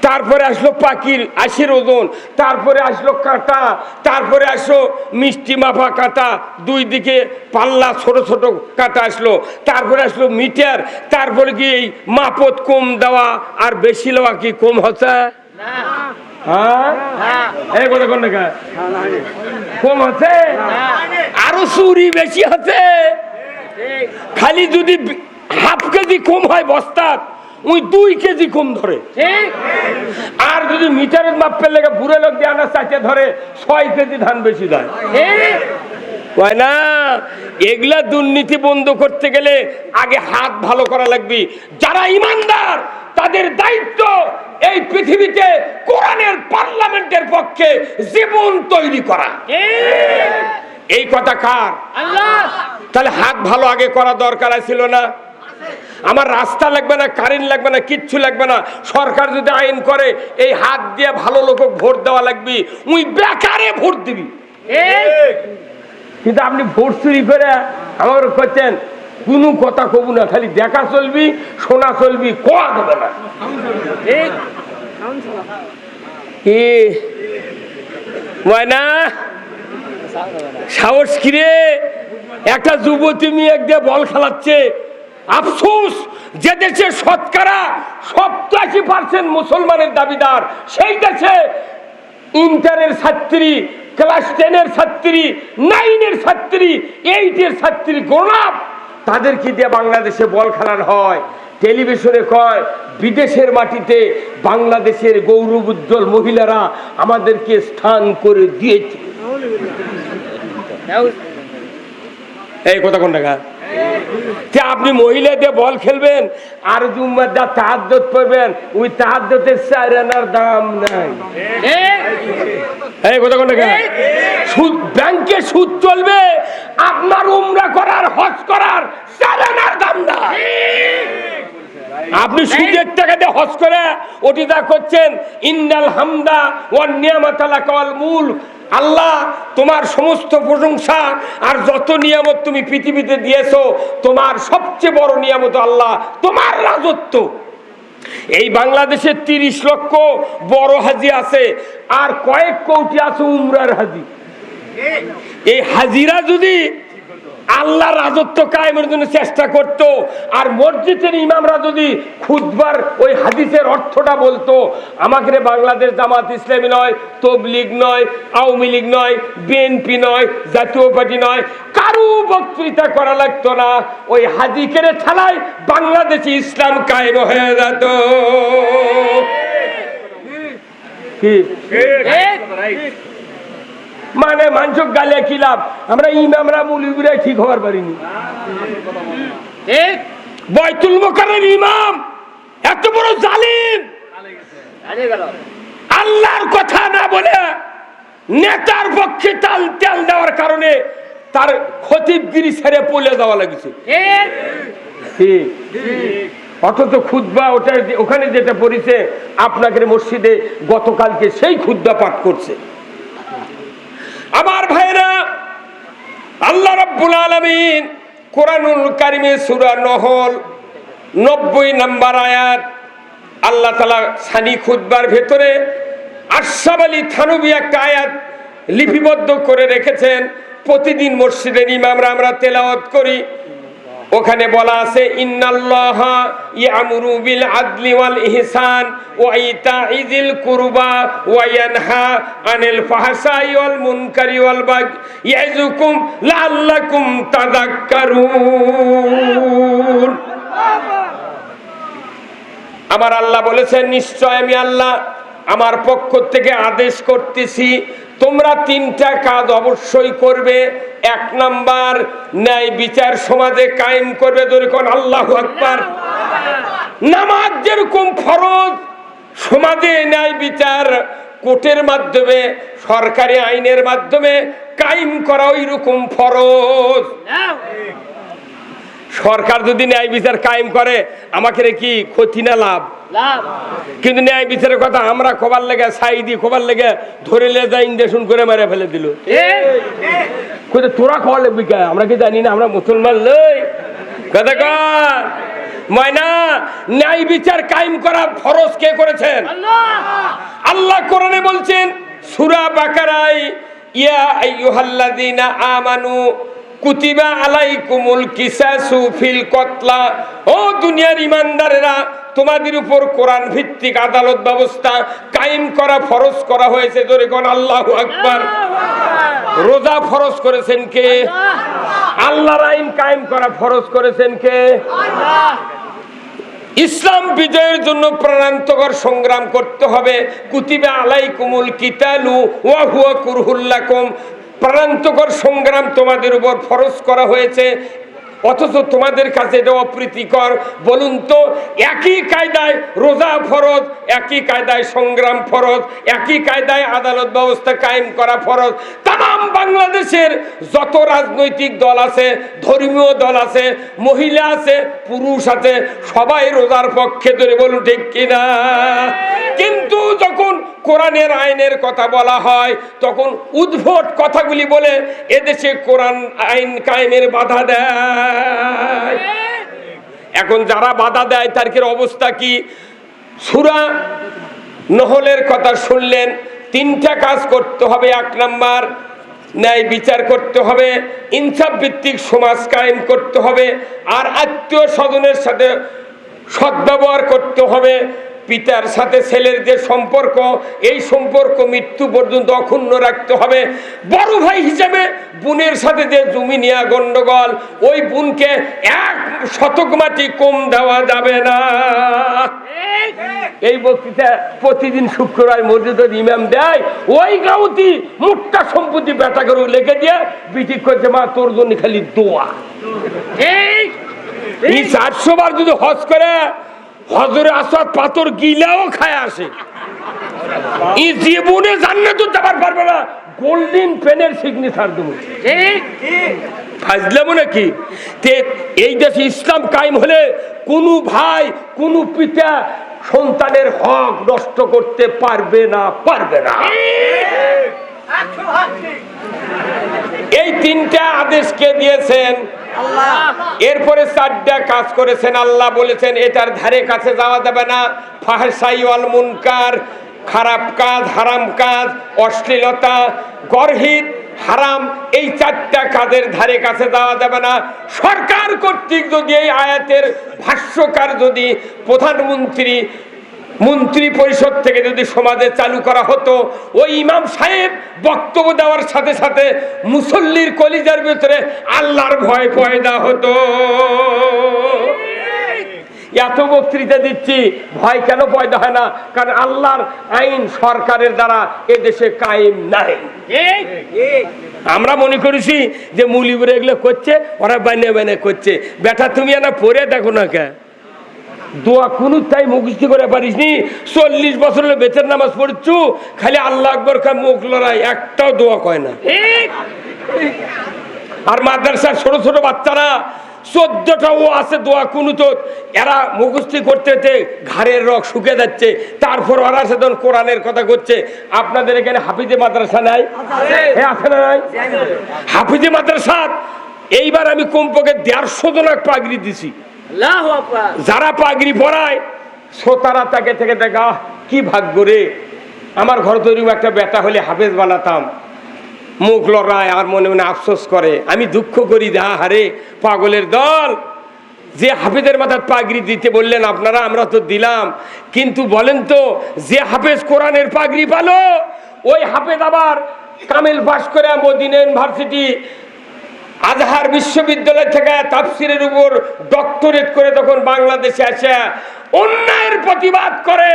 তারপরে আসলো পাখির 80 ওজন, তারপরে আসলো কাঁটা, তারপরে আসলো মিষ্টি মাপা কাঁটা, 2 দিকে পাল্লা ছোট ছোট কাঁটা আসলো, তারপরে আসলো মিটার, তারপরে কি এই মাপত কম দেওয়া আর বেশি লওয়া কি কম হচ্ছে? কম হচ্ছে, আরো চুরি বেশি হচ্ছে। খালি যদি হাফ কেজি কম হয় বস্তাত, ওই 2 কেজি কম ধরে। আর যদি মিটারের মাপের লেগে বুড়ে লোক দিয়ে আনা চাইতে ধরে 6 কেজি ধান বেশি দেয়। না, এগুলা দুর্নীতি বন্ধ করতে গেলে আগে হাত ভালো করা লাগবে। যারা ইমানদার তাদের দায়িত্ব এই পৃথিবীতে কোরআনের পার্লামেন্টের পক্ষে জীবন তৈরি করা। এই কথা কার? আল্লাহ। তাহলে হাত ভালো আগে করা দরকার ছিল না? আমার রাস্তা লাগবে না, কারেন্ট লাগবে না, কিচ্ছু লাগবে না। সরকার যদি আইন করে এই হাত দিয়ে ভালো লোক ভোট দেওয়া লাগবে, উই বেকারে ভোট দিবি। কিন্তু আপনি ভোট চুরি করে আমার করছেন কোনো কথা কবু না, খালি দেখা চলবি, শোনা চলবি, কোয়া দেবে না। কি ময়না সাহস কিরে, একটা যুবতী মেয়ে দিয়ে বল খেলাচ্ছে। আফসোস, যে দেশে শতকরা 87% মুসলমানের দাবিদার, সেই দেশে ইন্টারের ছাত্রী, ক্লাস 10-এর ছাত্রী, 9-এর ছাত্রী, 8-এর ছাত্রী গোলাপ, তাদেরকে দিয়ে বাংলাদেশে বল খেলানো হয়। টেলিভিশনে কয় বিদেশের মাটিতে বাংলাদেশের গৌরব উজ্জ্বল মহিলারা আমাদেরকে স্থান করে দিয়েছে। এই কথা কোন টাকা? আপনি মহিলা দিয়ে বল খেলবেন আর জুম্মার তাহাজ্জুদ পড়বেন, ওই তাহাজ্জুদের 4 আনার দাম নাই। এই কথা কোন টাকা? সুদ, ব্যাংকে সুদ চলবে, আপনার উমরা করার, হজ করার 4 আনার দাম নাই। আপনি সুদের টাকা দিয়ে হজ করে ওটি যা করছেন, ইন্নাল হামদা ওয়ান নিয়ামাতা লাকাল মুলক, আল্লাহ তোমার সমস্ত প্রশংসা আর যত নিয়ামত তুমি পৃথিবীতে দিয়েছো, তোমার সবচেয়ে বড় নিয়ামত আল্লাহ তোমার রাজত্ব। এই বাংলাদেশে 30 লক্ষ বড় হাজি আছে, আর কয়েক কোটি আছে উমরার হাজি। এই হাজিরা যদি আল্লাহ রাজত্ব কায়েমের জন্য চেষ্টা করত, আর মসজিদের ইমামরা যদি খুতবার ওই হাদিসের অর্থটা বলতো, আমাকে বাংলাদেশ জামাত ইসলামী নয়, তবলিগ নয়, আওয়ামী লীগ নয়, বিএনপি নয়, জাতীয় পার্টি নয়, কারো বক্তৃতা করা লাগতো না, ওই হাদিকের ঠেলায় বাংলাদেশে ইসলাম কায়েম হয়ে যেত। মানে মানুষ গালে কি লাভ, আমরা ইমামরা মুলিগুলা ঠিক হওয়ার পারিনি। বাইতুল মুকাররমের ইমাম এত বড় জালিম, আল্লাহর কথা না বলে নেতার পক্ষে তেল দেওয়ার কারণে তার খতিবগিরি ছেড়ে পলে যাওয়া লাগছে। অথচ খুতবা ওটা ওখানে যেটা পড়েছে আপনাদের মসজিদে গতকালকে সেই খুতবা পাঠ করছে। আমার ভাইরা, আল্লাহ রাব্বুল আলামিন কোরআনুল কারিমে সূরা নহল 90 নম্বর আয়াত, আল্লাহ তাআলা সানি খুতবার ভেতরে আশরাফ আলী থানভী একটা আয়াত লিপিবদ্ধ করে রেখেছেন। প্রতিদিন মসজিদের ইমামরা আমরা তেলাওয়াত করি। ওখানে বলা আছে, ইন্নাল্লাহা ইয়ামুরু বিল আদলি ওয়াল ইহসান ওয়া ইতা'i যিল কুরবা ওয়া ইয়ানহা আনিল ফাহশাই ওয়াল মুনকারি ওয়াল বাগই ইয়াইযুকুম লাআল্লাকুম তাযাক্কারুন। আমার আল্লাহ বলেছেন, নিশ্চয় আমি আল্লাহ আমার পক্ষ থেকে আদেশ করতেছি, তোমরা 3টা কাজ অবশ্যই করবে। 1 নাম্বার, ন্যায় বিচার সমাজে কায়েম করবে। যেরকম আল্লাহু আকবার, নামাজ যেরকম ফরজ, সমাজে ন্যায় বিচার কোর্টের মাধ্যমে, সরকারি আইনের মাধ্যমে কায়েম করা ওই রকম ফরজ। সরকার যদি ন্যায় বিচার কায়েম করে আমাকে কি ক্ষতি না লাভ? কিন্তু ন্যায় বিচারের কথা আমরা খোবার লেগে, সাইদি খোবার লেগে ধরে লে যা ইঞ্জেকশন করে মেরে ফেলে দিল। তোরা খাওয়া লাগবি কে? আমরা কি জানি না আমরা মুসলমান লই? কথা কর ময়না, ন্যায় বিচার কায়েম করা ফরজ কে করেছেন? আল্লাহ কোরআনে বলছেন সূরা বাকারায়, ইয়া আইয়ুহাল্লাযীনা আমানু কুতিবা আলাইকুমুল কিসাসু ফিল কতলা। ও দুনিয়ার ইমানদারেরা, তোমাদের উপর কোরআন ভিত্তিক আদালত ব্যবস্থা কায়েম করা ফরজ করা হয়েছে। জোরে কোন আল্লাহু আকবার। রোজা ফরজ করেছেন কে? আল্লাহর আইন কায়েম করা ফরজ করেছেন কে? আল্লাহ। ইসলাম বিজয়ের জন্য প্রাণান্তকর সংগ্রাম করতে হবে। কুতিবা আলাইকুমুল কিতালু ওয়া হুয়া কুরহুল লাকুম, প্রাণান্তকর সংগ্রাম তোমাদের উপর ফরজ করা হয়েছে, অথচ তোমাদের কাছে এটা অপ্রীতিকর। বলুন তো, একই কায়দায় রোজা ফরজ, একই কায়দায় সংগ্রাম ফরজ, একই কায়দায় আদালত ব্যবস্থা কায়েম করা ফরজ। তাম বাংলাদেশের যত রাজনৈতিক দল আছে, ধর্মীয় দল আছে, মহিলা আছে, পুরুষ আছে, সবাই রোজার পক্ষে ধরে, বলুন ঠিক কিনা? কিন্তু যখন কোরআনের আইনের কথা বলা হয় তখন উদ্ভট কথাগুলি বলে এদেশে কোরআন আইন কায়েমের বাধা দেয়। এখন যারা বাধা দেয় তার কি অবস্থা কি? সূরা নহলের কথা শুনলেন, 3টা কাজ করতে হবে। 1 নাম্বার, ন্যায় বিচার করতে হবে, ইনসাফ ভিত্তিক সমাজ কায়েম করতে হবে, আর আত্মীয় স্বজনের সাথে সদ্ব্যবহার করতে হবে। পিতার সাথে ছেলের যে সম্পর্ক, এই সম্পর্ক মৃত্যু পর্যন্ত অক্ষুণ্ণ রাখতে হবে। বড় ভাই হিসেবে বোনের সাথে যে জমি নিয়ে গন্ডগোল, ওই বোনকে 1 শতক মাটি কম দেওয়া যাবে না। এই বক্তৃতা প্রতিদিন শুক্রবার মসজিদের ইমাম দেয়। ওই গাউতি মোটা সম্পত্তি বেটা করে লেগে দিয়ে বিটি করছে, মা তোর জন্য খালি দোয়া। এই 400 বার যদি হজ করে হজরে আসওয়াদ পাথর গিলাও খায় আসে, এই জীবনে জান্নাতে যাবার পারবে না। গোল্ডেন পেনের সিগনেচার দেবো, ফাজলামো নাকি? এই দেশে ইসলাম কায়েম হলে কোনো ভাই কোনো পিতা সন্তানের হক নষ্ট করতে পারবে না, পারবে না। এই 3টা আদেশ কে দিয়েছেন? আল্লাহ। এরপরে 4টা কাজ করেছেন। আল্লাহ বলেছেন এটার ধারে কাছে যাওয়া যাবে না। ফাহশাই ওয়াল মুনকার, খারাপ কাজ, হারাম কাজ, অশ্লীলতা, গর্হিত, হারাম, এই 4টা কাজের ধারে কাছে যাওয়া যাবে না। সরকার কর্তৃক যদি এই আয়াতের ভাষ্যকার যদি মন্ত্রী পরিষদ থেকে যদি সমাজে চালু করা হতো, ওই ইমাম সাহেব বক্তব্য দেওয়ার সাথে সাথে মুসল্লির কলিজার ভিতরে আল্লাহর ভয় পয়দা হতো। এত বক্তৃতা দিচ্ছি, ভয় কেন পয়দা হয় না? কারণ আল্লাহর আইন সরকারের দ্বারা এদেশে কায়েম নাই। আমরা মনে করেছি যে মুলিবরে এগুলো করছে, ওরা বানিয়ে বানিয়ে করছে। বেটা তুমি না পড়ে দেখো না কে দোয়া কোনো তাই মুখস্থ করে পারিস নি? 40 বছর হলে বেতের নামাজ পড়ছু, খালি আল্লাহ আকবর কা মুখ লড়াই, একটাও দোয়া কয় না। আর মাদ্রাসার ছোট ছোট বাচ্চারা 14টাও আছে দোয়া কুনুতত, এরা মুখস্থি করতে ঘাড়ের রক শুকে যাচ্ছে, তারপর ওরা সেদিন কোরআনের কথা করছে। আপনাদের এখানে হাফিজে মাদ্রাসা নাই? আছে না নাই? হাফিজে মাদ্রাসা এইবার আমি কমপক্ষে 150 জনক পাগড়ি দিছি। যারা পাগড়ি পরায় শ্রোতারা তাকে থেকে দেখা, কি ভাগ্য রে, আমার ঘর তৈরি একটা বেটা হলে হাফেজ বানাতাম। মুখ লড়ায় আর মনে মনে আফসোস করে। আমি দুঃখ করি, হারে পাগলের দল, যে হাফেজের মাথায় পাগড়ি দিতে বললেন আপনারা, আমরা তো দিলাম, কিন্তু বলেন তো যে হাফেজ কোরআনের পাগড়ি পালো, ওই হাফেজ আবার কামেল পাস করে মদিনা ইউনিভার্সিটি আজহার বিশ্ববিদ্যালয় থেকে তাফসিরের উপর ডক্টরেট করে তখন বাংলাদেশে আসে অন্যায়ের প্রতিবাদ করে।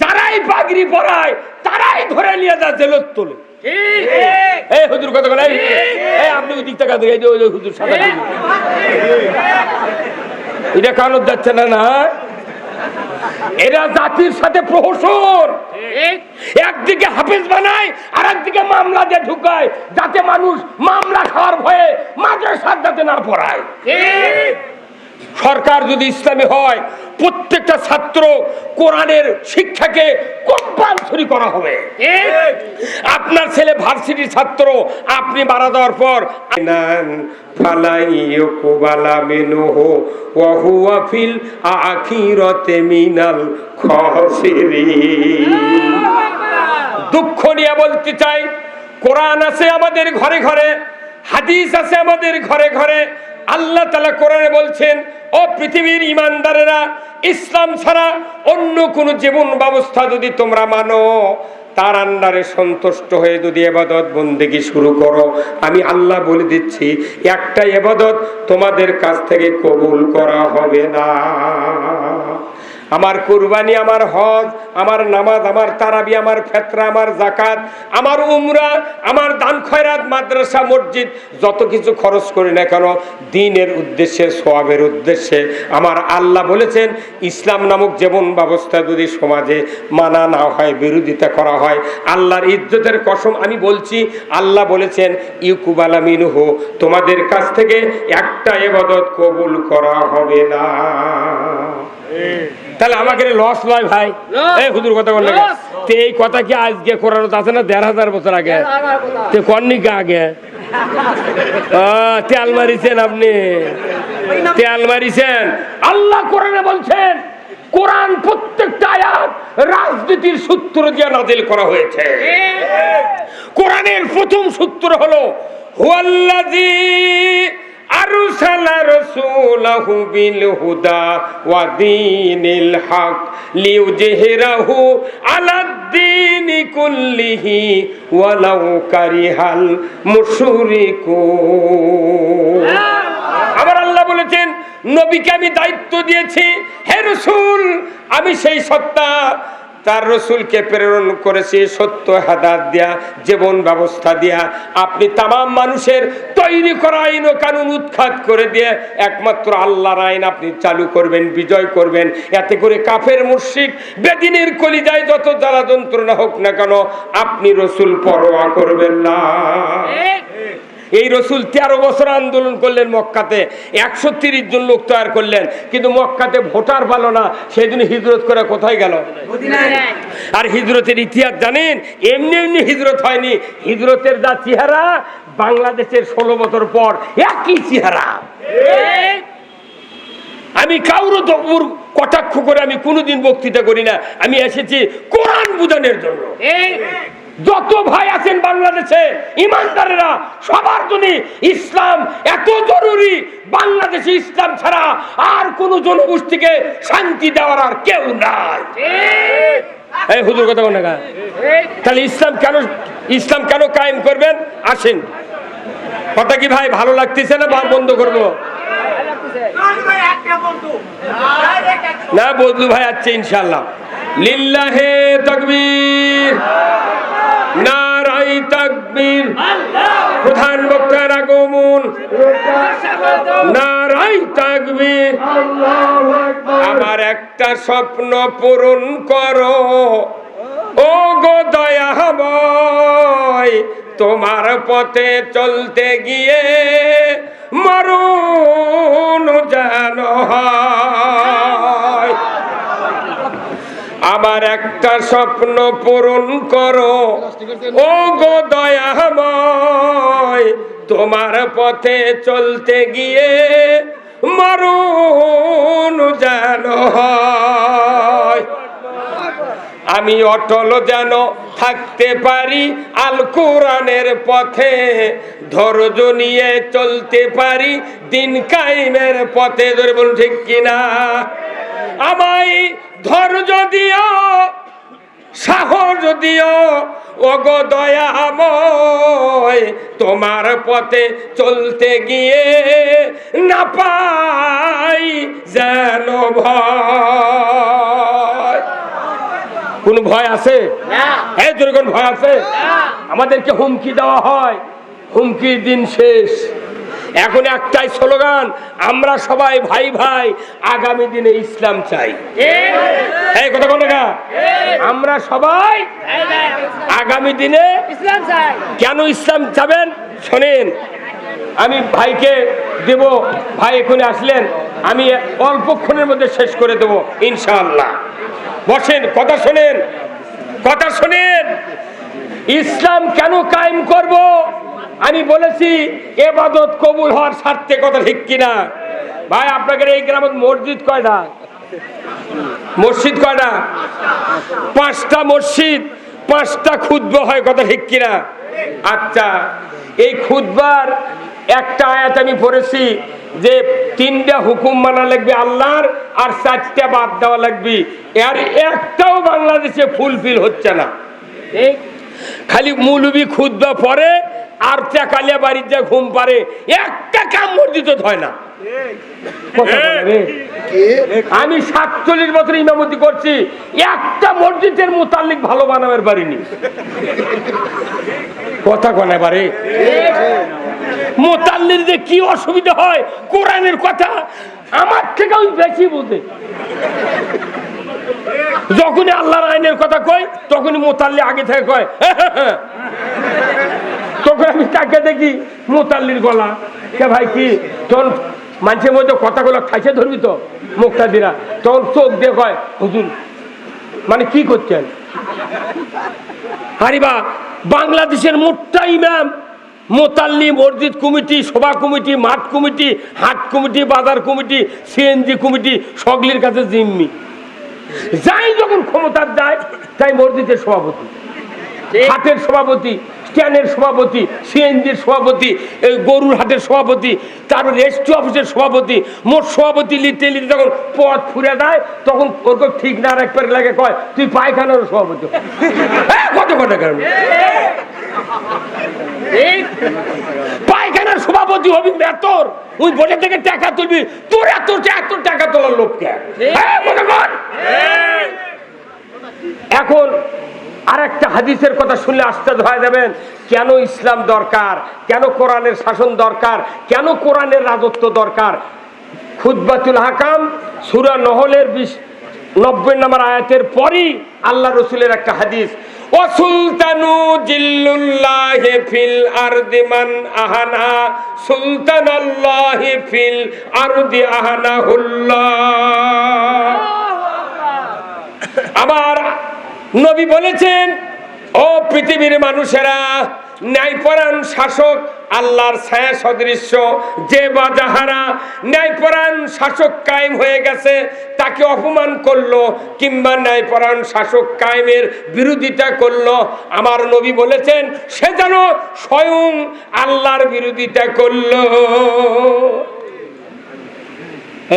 যারাই পাগড়ি পরায় তারাই ধরে নিয়ে যা জেলত তোলে। এই হুজুর কথা বলে, আপনি ওই দিক থেকে হুজুর সাদা এটা কানত যাচ্ছে না? না, এরা জাতির সাথে প্রহসন। একদিকে হাফেজ বানায় আর একদিকে মামলা দিয়ে ঢুকায়, যাতে মানুষ মামলা খাওয়ার ভয়ে মাদ্রাসার যাতে না পড়ায়। সরকার যদি ইসলামী হয়, প্রত্যেকটা ছাত্র কোরআনের শিক্ষাকে কম্পালসরি করা হবে। আপনার ছেলে ভার্সিটির ছাত্র, আপনি মারা যাওয়ার পর দুঃখ নিয়ে বলতে চাই, কোরআন আছে আমাদের ঘরে ঘরে, হাদিস আছে আমাদের ঘরে ঘরে। আল্লাহ তাআলা কোরআনে বলছেন, ও পৃথিবীর ঈমানদারেরা, ইসলাম ছাড়া অন্য কোন জীবন ব্যবস্থা যদি তোমরা মানো, তার আন্ডারে সন্তুষ্ট হয়ে যদি ইবাদত বন্দেগী শুরু করো, আমি আল্লাহ বলে দিচ্ছি একটা ইবাদত তোমাদের কাছ থেকে কবুল করা হবে না। আমার কুরবানি, আমার হজ, আমার নামাজ, আমার তারাবি, আমার ফিতরা, আমার যাকাত, আমার উমরা, আমার দান খয়রাত, মাদ্রাসা, মসজিদ, যত কিছু খরচ করি না কেন দ্বীনের উদ্দেশ্যে, সওয়াবের উদ্দেশ্যে, আমার আল্লাহ বলেছেন ইসলাম নামক জীবন ব্যবস্থা যদি সমাজে মানা না হয়, বিরোধিতা করা হয়, আল্লাহর ইজ্জতের কসম আমি বলছি, আল্লাহ বলেছেন ইউকুবালা মিনহু, তোমাদের কাছ থেকে একটা ইবাদত কবুল করা হবে না। তাহলে আমাকে লস নয় ভাই, এই হুজুর কথা বললে তো এই কথা কি আজকে কোরআন আছে না 1500 বছর আগে তে কর্নিকা আগে তেল মারিছেন আপনি, তেল মারিছেন। আল্লাহ কোরআনে বলছেন কোরআন প্রত্যেকটা আয়াত রাজনীতির সূত্র দিয়ে নাযিল করা হয়েছে। কোরআনের প্রথম সূত্র হলো হুয়াল্লাযী আরসালা রাসূলাহু বিল হুদা ওয়া দীনিল হক লিইয়ুযহিরাহু আলাদ-দীনি কুল্লিহি ওয়ালাউ কারিহাল মুশরিকুন। আমার আল্লাহ বলেছেন নবীকে আমি দায়িত্ব দিয়েছি, হে রাসূল আমি সেই সত্তা তার রসুলকে প্রেরণ করেছি সত্য হেদায়েত দিয়া, জীবন ব্যবস্থা দিয়া। আপনি তামাম মানুষের তৈরি করা আইন ও কানুন উৎখাত করে দিয়ে একমাত্র আল্লাহর আইন আপনি চালু করবেন, বিজয় করবেন। এতে করে কাফের মুশরিক বেদিনের কলিজায় যত জ্বালা যন্ত্রণা হোক না কেন আপনি রসুল পরোয়া করবেন না। এই রসুল 13 বছর আন্দোলন করলেন মক্কাতে, 130 জন লোক তৈরি করলেন, কিন্তু মক্কাতে ভোটার ভালো না, সেই জন্য হিজরত করে কোথায় গেল? আর হিজরতের ইতিহাস জানেন? এমনি এমনি হিজরত হয়নি। হিজরতের যা চেহারা বাংলাদেশের 16 বছর পর একই চেহারা। আমি কাউরো দপুর কটাক্ষ করে আমি কোনোদিন বক্তৃতা করি না, আমি এসেছি কোরআন বুঝানোর জন্য। যত ভাই আছেন বাংলাদেশে ইমানদারেরা সবার জন্য ইসলাম এত জরুরি, বাংলাদেশে ইসলাম ছাড়া আর কোন জনগোষ্ঠীকে শান্তি দেওয়ার আর কেউ নাই। এই হুজুর কথা বলেন না, তাহলে ইসলাম কেন কায়েম করবেন? আসেন, কথা কি ভাই ভালো লাগতেছে না বন্ধ করবো? না বদলু ভাই আছে ইনশাআল্লাহ। লিল্লাহে তাকবীর, নারায়ে তাকবীর। প্রধান বক্তার আগমন, নারায়ে তাকবীর। আমার একটা স্বপ্ন পূরণ করো ও গো দয়াময়, তোমার পথে চলতে গিয়ে মরণ যেন হয়। আমার একটা স্বপ্ন পূরণ করো ও গো দয়াময়, তোমার পথে চলতে গিয়ে মরণ যেন হয়। আমি অটল যেন থাকতে পারি আল কোরআনের পথে, ধৈর্য নিয়ে চলতে পারি দিন কায়েমের পথে। ধরে বলুন ঠিক কিনা? আমায় ধৈর্য দিও, সাহস দিও ও গো দয়াময়, তোমার পথে চলতে গিয়ে না পাই যেন ভয়। কোন ভয় আছে? এই যেরকম ভয় আছে, আমাদেরকে হুমকি দেওয়া হয়, হুমকির দিন শেষ। এখন একটাই স্লোগান, আমরা সবাই ভাই ভাই, আগামী দিনে ইসলাম চাই। এই কথা বলে না, আমরা সবাই আগামী দিনে ইসলাম চাই। কেন ইসলাম চাবেন শোনেন, আমি ভাইকে দেব, ভাই এখানে আসলেন, আমি অল্পক্ষণের মধ্যে শেষ করে দেব ইনশাআল্লাহ। বসেন, কথা শোনেন, কথা শোনেন। ইসলাম কেন কায়েম করব? আমি বলেছি ইবাদত কবুল হওয়ার স্বার্থে, কথা ঠিক কিনা ভাই? আপনাদের এই গ্রামে মসজিদ কয়টা? মসজিদ কয়টা? 5টা মসজিদ, 5টা খুতবা হয়, কথা ঠিক কিনা? আচ্ছা, এই খুতবার একটা আয়াত আমি পড়েছি যে 3টা হুকুম মানা লাগবে আল্লাহর, আর 4টা বাদ দেওয়া লাগবে। আর একটাও বাংলাদেশে ফুলফিল হচ্ছে না। খালি মৌলবি খুতবা পড়ে আর কালিয়া বাড়ির যা ঘুম পারে, একটা কাম মসজিদ হয় না। আমি 47 বছর ইমামতি করছি, একটা মসজিদের মুতাল্লিক ভালো বানাবার পারিনি। কথা কোন পারে? মুতাল্লির যে কি অসুবিধা হয়, কোরআনের কথা আমার থেকেও বেশি বোঝে। যখনই আল্লাহর আইনের কথা কয় তখনই মুতাল্লি আগে থেকে কয়, তখন আমি তাকে দেখি মুতাল্লির গলা, কে ভাই কি তোর মানুষের মধ্যে কথাগুলো খাইছে ধরবি তো? মুক্তাদিরা, তখন চোখ দিয়ে কয় হুজুর মানে কি করছেন? হারিবা বাংলাদেশের মোট্টা ইমাম, মোতাল্লি, মসজিদ কমিটি, সভা কমিটি, মাঠ কমিটি, হাট কমিটি, বাজার কমিটি, সিএনজি কমিটি সকলের কাছে জিম্মি। যাই যখন ক্ষমতার যায় তাই মসজিদের সভাপতি, হাটের সভাপতি, স্ট্যান্ডের সভাপতি, সিএনজির সভাপতি, এই গরুর হাটের সভাপতি, তারপর রেজিস্ট্রি অফিসের সভাপতি, মোট সভাপতি লিখতে লিখতে যখন পথ ফুরে দেয় তখন ওরকম ঠিক না রাখবার লাগে কয় তুই পায়খানার সভাপতি। কত কথা কারণ পায়খানার সভাপতি হবি তোর ওই বসে থেকে টাকা তুলবি, তোর এত টাকা তোলার লোককে। এখন আর একটা হাদিসের কথা শুনলে আশ্চর্য হয়ে যাবেন, কেন ইসলাম দরকার, কেন কোরআনের শাসন দরকার, কেন কোরআনের রাজত্ব দরকার। খুতবাতুল হাকাম সূরা নহলের 90 নম্বর আয়াতের পরই আল্লাহ রসুলের একটা হাদিস, ওয়াসুলতানু জিল্লুল্লাহি ফিল আরদি মান আহানা সুলতানাল্লাহি ফিল আরদি আহানাহুল্লাহ। আমার নবী বলেছেন, ও পৃথিবীর মানুষেরা, ন্যায়পরায়ণ শাসক আল্লাহর ছায়া সদৃশ্য, যে বা যাহারা ন্যায়পরায়ণ শাসক কায়েম হয়ে গেছে তাকে অপমান করলো কিংবা ন্যায়পরায়ণ শাসক কায়েমের বিরোধিতা করলো, আমার নবী বলেছেন সে যেন স্বয়ং আল্লাহর বিরোধিতা করলো।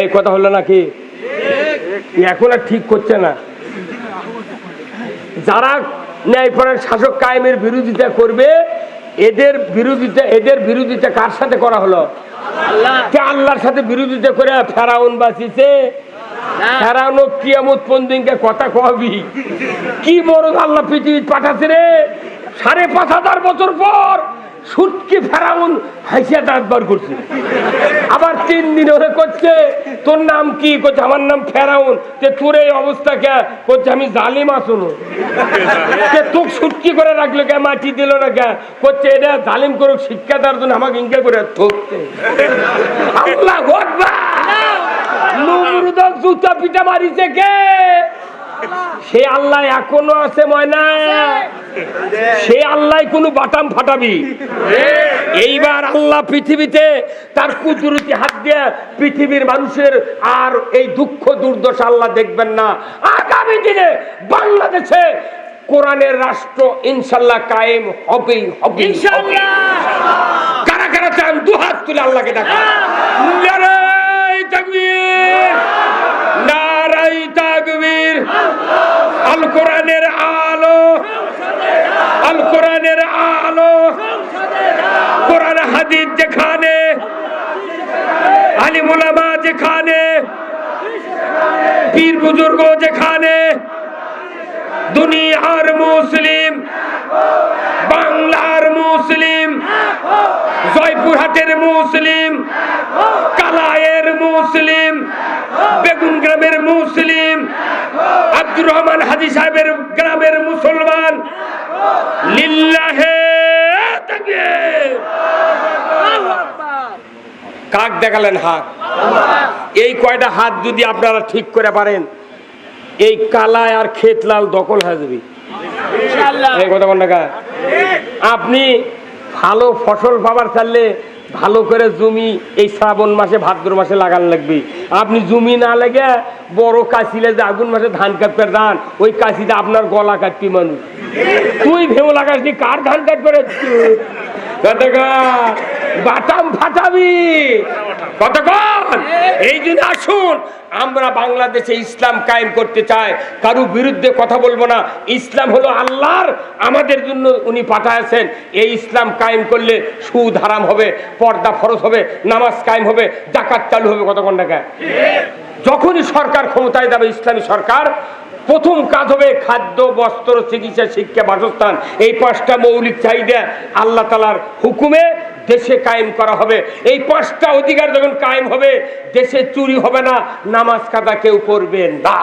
এই কথা হলো নাকি? এখন আর ঠিক করছে না। যারা ন্যায়পরায়ণ শাসক কায়েমের বিরোধিতা করবে এদের বিরোধিতা কার সাথে করা হলো? আল্লাহর সাথে বিরোধিতা করে ফেরাউন বাঁচিয়েছে। ফেরাউন কিয়ামত পর্যন্ত কথা কবি কি বড় আল্লাহ পৃথিবী পাঠাচ্ছে রে, 5,500 বছর পর সুটকি ফেরাউন হাসিয়া দাঁতবার করছে। আবার 3 দিন ওরে করছে তোর নাম কি? করছে আমার নাম ফেরাউন। তোর এই অবস্থা কে? করছে আমি জালিম আসুন। তোক সুটকি করে রাখলো কে? মাটি দিল না কে? করছে এটা জালিম করুক শিক্ষা দেওয়ার জন্য আমাকে ইনকা করে থকছে। আল্লাহ নমরুদের জুতা পিটা মারিছে কে? সে আল্লাহ এখনো আছে ময়না, সে আল্লাহ কোন বাটাম ফাটাবি। এইবার আল্লাহ পৃথিবীতে তার কুদরতি হাত দিয়ে পৃথিবীর মানুষের আর এই দুঃখ দুর্দশা আল্লাহ দেখবেন না। আগামী দিনে বাংলাদেশে কোরআনের রাষ্ট্র ইনশাল্লাহ কায়েম হবেই হবে। কারা কারা চান দুহাত তুলে আল্লাহকে ডাকা। নারায়ে তাকবীর, নারায়ে তাকবীর। আল কোরআনের আলো, আল কোরআনের আলো, কোরআন হাদিস যেখানে, আলিম উলামা যেখানে, পীর বুজুর্গ যেখানে, দুনিয়ার মুসলিম, বাংলার মুসলিম, জয়পুরহাটের মুসলিম, কালায়ের মুসলিম, বেগুন গ্রামের মুসলিম, আব্দুর রহমান হাজী সাহেবের গ্রামের মুসলমান, লিল্লাহে তাকবীর। কাক দেখালেন হাত। এই কয়টা হাত যদি আপনারা ঠিক করে পারেন এই কালায় আর ক্ষেতলাল দখল হয়ে যাবে। এই কথা কোন টাকা? আপনি ভালো ফসল পাবার চাইলে ভালো করে জমি এই শ্রাবণ মাসে ভাদ্র মাসে লাগান লাগবে। আপনি জমি না লেগে বড় কাশিলে যে আগুন মাসে ধান কাটবে ধান, ওই কাশিতে আপনার গলা কাটবি মানুষ। তুই ভেউ লাগাসনি কার ধান কাটবে? বাটাম ফাটাবি কতক্ষণ। এই জন্য আসুন আমরা বাংলাদেশে ইসলাম কায়েম করতে চাই, কারো বিরুদ্ধে কথা বলবো না। ইসলাম হলো আল্লাহর, আমাদের জন্য উনি পাঠাইছেন। এই ইসলাম কায়েম করলে সুদ হারাম হবে, পর্দা ফরজ হবে, নামাজ কায়েম হবে, যাকাত চালু হবে। কতক্ষণ টাকা? যখনই সরকার ক্ষমতায় যাবে ইসলামী সরকার, প্রথম কাজ হবে খাদ্য, বস্ত্র, চিকিৎসা, শিক্ষা, বাসস্থান, এই 5টা মৌলিক চাহিদা আল্লাহ তাআলার হুকুমে দেশে কায়েম করা হবে। এই 5টা অধিকার যখন কায়েম হবে দেশে চুরি হবে না, নামাজ কাদা কেউ করবে না।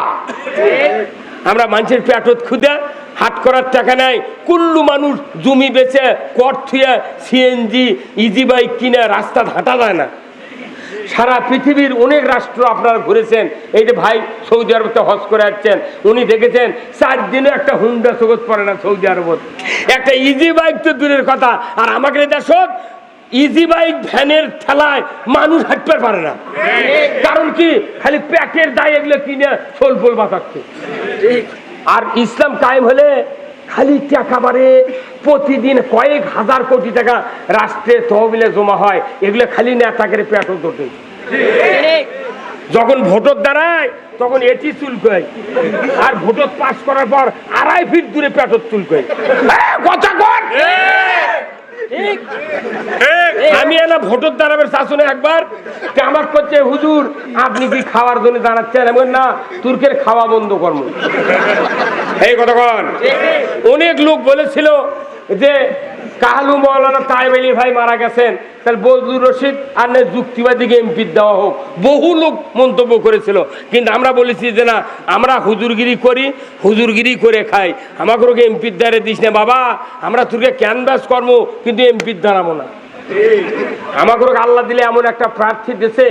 আমরা মানুষের পেটত খুদে হাট করার টাকা নাই, কুল্লু মানুষ জমি বেচে কর থুয়ে সিএনজি ইজি বাইক কিনে রাস্তা হাঁটা যায় না। সারা পৃথিবীর অনেক রাষ্ট্র আপনারা ঘুরেছেন। এই যে ভাই সৌদি আরবতে হজ করে আসছেন, উনি দেখেছেন 4 দিনে একটা হুন্ডা জগৎ পড়ে না সৌদি আরবত, একটা ইজি বাইক তো দূরের কথা। আর আমাকে দেশত ইজি বাইক ভ্যানের ঠেলায় মানুষ হাঁটতে পারে না। কারণ কি? খালি প্যাকের দায় এগুলো কিনে সোল ফোল বাঁচাচ্ছে। আর ইসলাম কায়েম হলে খালি টাকা বাড়ে, প্রতিদিন কয়েক হাজার কোটি টাকা রাষ্ট্রে তহবিলে জমা হয়, এগুলো খালি নেতাকে পেটল তোটে। যখন ভোটর দাঁড়ায় তখন এটি চুলকয়, আর ভোটর পাস করার পর 2.5 ফিট দূরে পেটর চুলকয়। কথা কর। আমি এলা ভোটর দাঁড়াবের শাসনে একবার আমার করছে, হুজুর আপনি কি খাওয়ার জন্য দাঁড়াচ্ছেন? আমি না, তুর্কের খাওয়া বন্ধ কর্ম। এই কথা কন। অনেক লোক বলেছিল যে কাহালু মৌলানা তাইব আলী ভাই মারা গেছেন, তাহলে বজলুর রশিদ আর যুক্তিবাদীকে এমপি দেওয়া হোক। বহু লোক মন্তব্য করেছিল, কিন্তু আমরা বলেছি যে না, আমরা হুজুরগিরি করি, হুজুরগিরি করে খাই, আমাকে এমপির দ্বারে দিস না বাবা। আমরা তোকে ক্যানভাস কর্ম, কিন্তু এমপির দাঁড়াবো না। আমাকে আল্লাহ দিলে এমন একটা প্রার্থী দেশে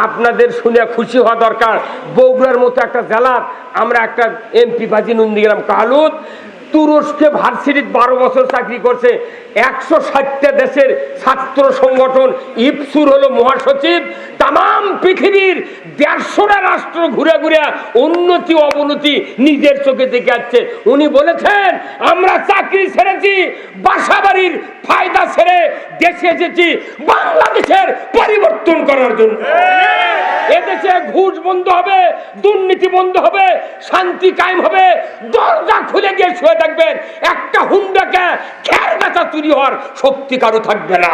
আপনাদের শুনে খুশি হওয়া দরকার। বগুড়ার মতো একটা জেলার আমরা একটা এমপি বাজি নন্দীগ্রাম কালুদ, তুরস্কে ভার্সিটির 12 বছর চাকরি করছে, 160টা দেশের ছাত্র সংগঠন, ইপসুর হলো মহাসচিব, তাম পৃথিবীর 150টা রাষ্ট্র ঘুরে ঘুরে উন্নতি অবনতি নিজের চোখে দেখে আসছে। উনি বলেছেন আমরা চাকরি ছেড়েছি, বাসা বাড়ির ফায়দা ছেড়ে দেশে এসেছি বাংলাদেশের পরিবর্তন করার জন্য। এদেশে ঘুষ বন্ধ হবে, দুর্নীতি বন্ধ হবে, শান্তি কায়েম হবে। দরজা খুলে গিয়ে শুয়ে থাকবেন, একটা হুন্ডাকে খের গাছা চুরি হওয়ার শক্তি কারো থাকবে না।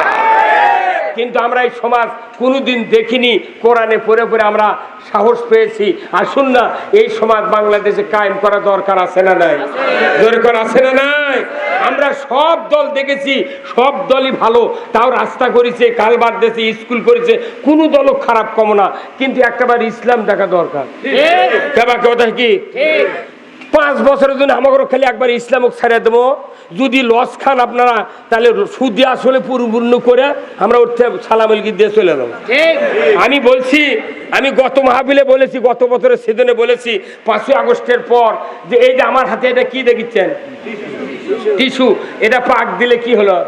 কিন্তু আমরা এই সমাজ কোনোদিন দেখিনি, কোরআনে পড়ে পড়ে আমরা সাহস পেয়েছি। আসুন না, এই সমাজ বাংলাদেশে কায়েম করা দরকার আছে না নাই? দরকার আছে না নাই? আমরা সব দল দেখেছি, সব দলই ভালো, তাও রাস্তা করেছে, কালবার দিয়েছে, স্কুল করেছে, কোনো দলও খারাপ কম না। কিন্তু একটাবার ইসলাম দেখা দরকার। কথা কি 5 বছরের জন্য আমাকে খালি একবার ইসলামক ছেড়ে দেবো। যদি লস খান আপনারা, তাহলে সুদি আসলে পরিপূর্ণ করে আমরা উঠতে সালাম আলকি দিয়ে চলে যাবো। আমি বলছি, আমি গত মাহফিলে বলেছি, গত বছরের সেদিনে বলেছি, 5ই আগস্টের পর যে এই যে আমার হাতে এটা কি দেখিচ্ছেন, টিস্যু, এটা পাক দিলে কি হলো?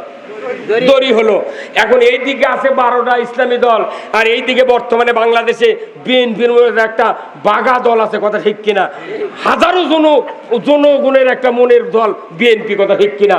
দড়ি হলো। এখন এই দিকে আছে 12টা ইসলামী দল, আর এই দিকে বর্তমানে বাংলাদেশে বিএনপির একটা বাগা দল আছে। কথা ঠিক কিনা? হাজারো জনগণের একটা মনের দল বিএনপি। কথা ঠিক কিনা?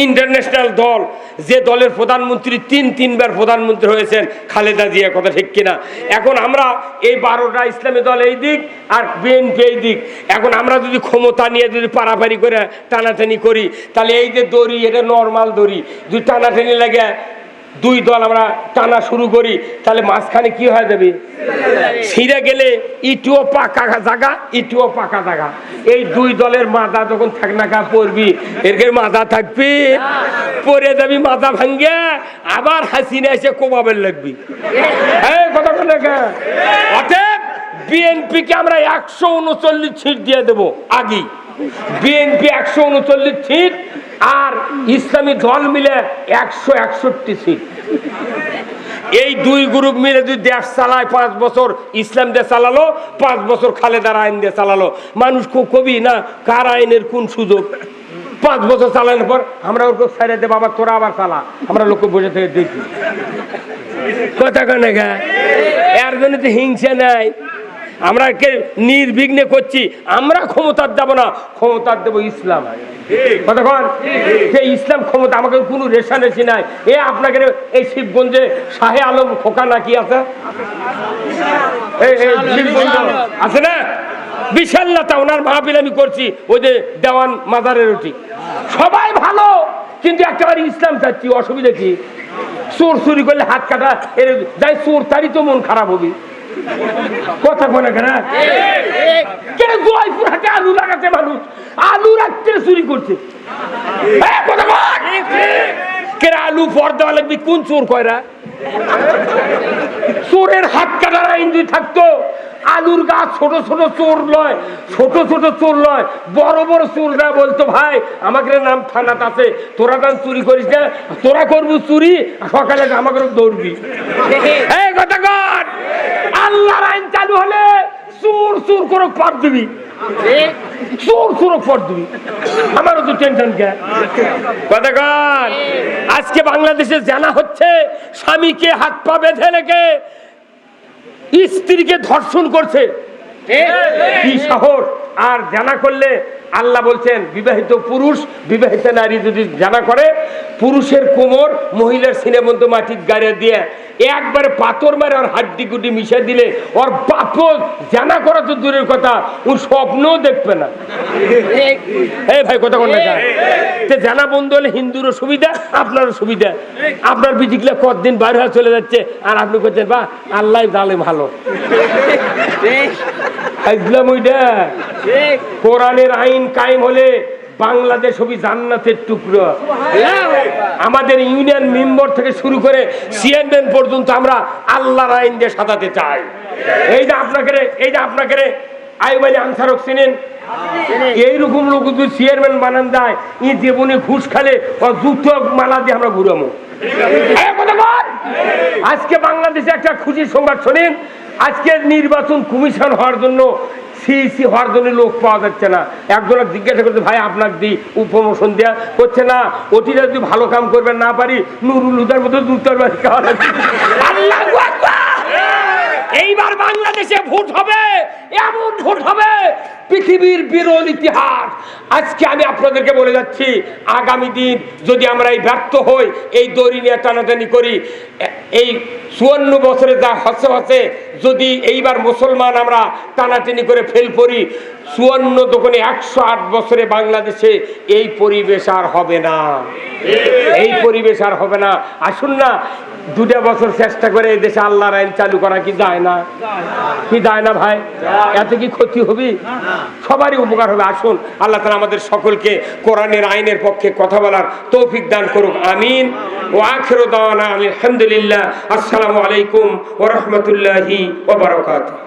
ইন্টারন্যাশনাল দল, যে দলের প্রধানমন্ত্রী 3বার প্রধানমন্ত্রী হয়েছেন, খালেদা জিয়া। কথা ঠিক কিনা? এখন আমরা এই 12টা ইসলামী দল এই দিক আর বিএনপি এই দিক। এখন আমরা যদি ক্ষমতা নিয়ে যদি পারাপারি করে টানাটানি করি, তাহলে এই যে দড়ি, এটা নর্মাল দড়ি, যদি টানাটানি লাগে 2 দল আমরা টানা শুরু করি, তাহলে মাঝখানে কি হয়ে যাবে? ছিঁড়ে গেলে ইটুও পাকা জায়গা, ইটুও পাকা জায়গা। এই 2 দলের মাথা যখন থাক না কা পড়বি, এর মাথা থাকবি, পরে যাবি মাথা ভাঙ্গে, আবার হাসিনা এসে কোবাবের লাগবি। কথা বলে অতএব বিএনপিকে আমরা 139 সিট দিয়ে দেবো আগে। বিএনপি 139 সিট, আর ইসলামী দল মিলে 161 সিট। এই 2 গ্রুপ মিলে যদি দেশ চালায় 5 বছর, ইসলাম দিয়ে চালালো, 5 বছর খালেদার আইন দিয়ে চালালো, মানুষ খুব কবি না কার আইনের কোন সুযোগ। 5 বছর চালানোর পর আমরা ওর ছেড়ে দেবো, আবার তোরা আবার চালা, আমরা লোক বসে থেকে দেখি। কথা কানে গা, এর জন্য তো হিংসা নাই। আমরা নির্বিঘ্নে করছি, আমরা ক্ষমতার দেব না, ক্ষমতার দেবো ইসলাম। কতক্ষণ ইসলাম ক্ষমতা, আমাকে কোনো রেশারেশি নাই। এ আপনাকে এই শিবগঞ্জে শাহে আলম খোকা নাকি আছে, আছে না? বিশাল নেতা, ওনার মাহফিল আমি করছি, ওই যে দেওয়ান মাজারের রুটি, সবাই ভালো, কিন্তু একেবারে ইসলাম চাচ্ছি। অসুবিধা কি? চোর চুরি করলে হাত কাটা, এর যাই চোর তারই তো মন খারাপ হবে। কথা বলে কেন? জয়পুর হাটে আলু লাগাচ্ছে মানুষ, আলু রাখতে চুরি করছে। আলু পর দেওয়া লাগবে, কোন চোর কয়রা? চোরের হাত কাটার আইন যদি থাকতো আলুর গাছ ছোট ছোট চোর লয়, ছোট ছোট চোর লয়, বড় বড় চোররা বলতো ভাই আমাকে নাম থানাতে আছে, তোরা গান চুরি করিস না, তোরা করবি চুরি, সকালে আমাকে দৌড়বি। এই কথা কর, আল্লাহর আইন চালু হলে চোর চোর করে পার দিবি, চোর চোর পার দিবি, আমারও তো টেনশন কে কথা কর। আজকে বাংলাদেশে জানা হচ্ছে স্বামীকে হাত পা বেঁধে রেখে স্ত্রীকে ধর্ষণ করছে, কি সাহস! আর জানা করলে আল্লাহ বলছেন বিবাহিত পুরুষ বিবাহিত নারী যদি জানা করে, পুরুষের কোমর মহিলার সিনে মধ্যে মাটি গাড়িয়ে দিয়ে একবারে পাথর মারে আর হাড্ডি গুড্ডি মিশে দিলে ওর বাপ জানা করা তো দূরের কথা, ও স্বপ্নও দেখবে না। এই ভাই কথা কোন জানা বন্ধু হলে হিন্দুরও সুবিধা, আপনারও সুবিধা। আপনার বিজিগুলা কতদিন বাইরে হয়ে চলে যাচ্ছে আর আপনি করছেন বা আল্লাহ জানে ভালো। কোরআনের আইন কায়েম হলে বাংলাদেশ হবে জান্নাতের টুকরো। আমাদের ইউনিয়ন মেম্বার থেকে শুরু করে চেয়ারম্যান পর্যন্ত আমরা আল্লাহর আইন দিয়ে সাজাতে চাই। এই যে আপনাকে আইয়ুব আলী আনসারক চিনেন? এইরকম লোক যদি চেয়ারম্যান বানান দেয়, ই জীবনে ঘুষ খালে জুতো মালা দিয়ে আমরা ঘুরাবো। আজকে বাংলাদেশে একটা খুশির সংবাদ শোনেন, আজকে নির্বাচন কমিশন হওয়ার জন্য সিইসি হওয়ার জন্য লোক পাওয়া যাচ্ছে না। একজনকে জিজ্ঞাসা করতে ভাই আপনাকে দিই প্রমোশন দেওয়া হচ্ছে না, ওটিরা যদি ভালো কাম করবেন না পারি নুরুল হুদার মতো জুতার বাড়ি খাওয়া লাগবে। আল্লাহু আকবার! এইবার বাংলাদেশে ভোট হবে, এমন ভোট হবে পৃথিবীর বিরল ইতিহাস। আজকে আমি আপনাদেরকে বলে যাচ্ছি, আগামী দিন যদি আমরা এই ব্যর্থ হই, এই দড়ি নিয়ে টানাটানি করি, এই 54 বছরে যা হচ্ছে যদি এইবার মুসলমান আমরা টানাটানি করে ফেল পড়ি, 54 দোকানে 108 বছরে বাংলাদেশে এই পরিবেশ আর হবে না, এই পরিবেশ আর হবে না। আসুন না 2 বছর চেষ্টা করে এই দেশে আল্লাহর আইন চালু করা কি যায় না? কি যায় না ভাই? এত কি ক্ষতি হবে? সবারই উপকার হবে। আসুন আল্লাহ তাআলা আমাদের সকলকে কোরআনের আইনের পক্ষে কথা বলার তৌফিক দান করুক, আমিন। ওয়া আখিরু দাওয়ানা আলহামদুলিল্লাহ। আসসালামু আলাইকুম ওয়া রাহমাতুল্লাহি ওয়া বারাকাতুহু।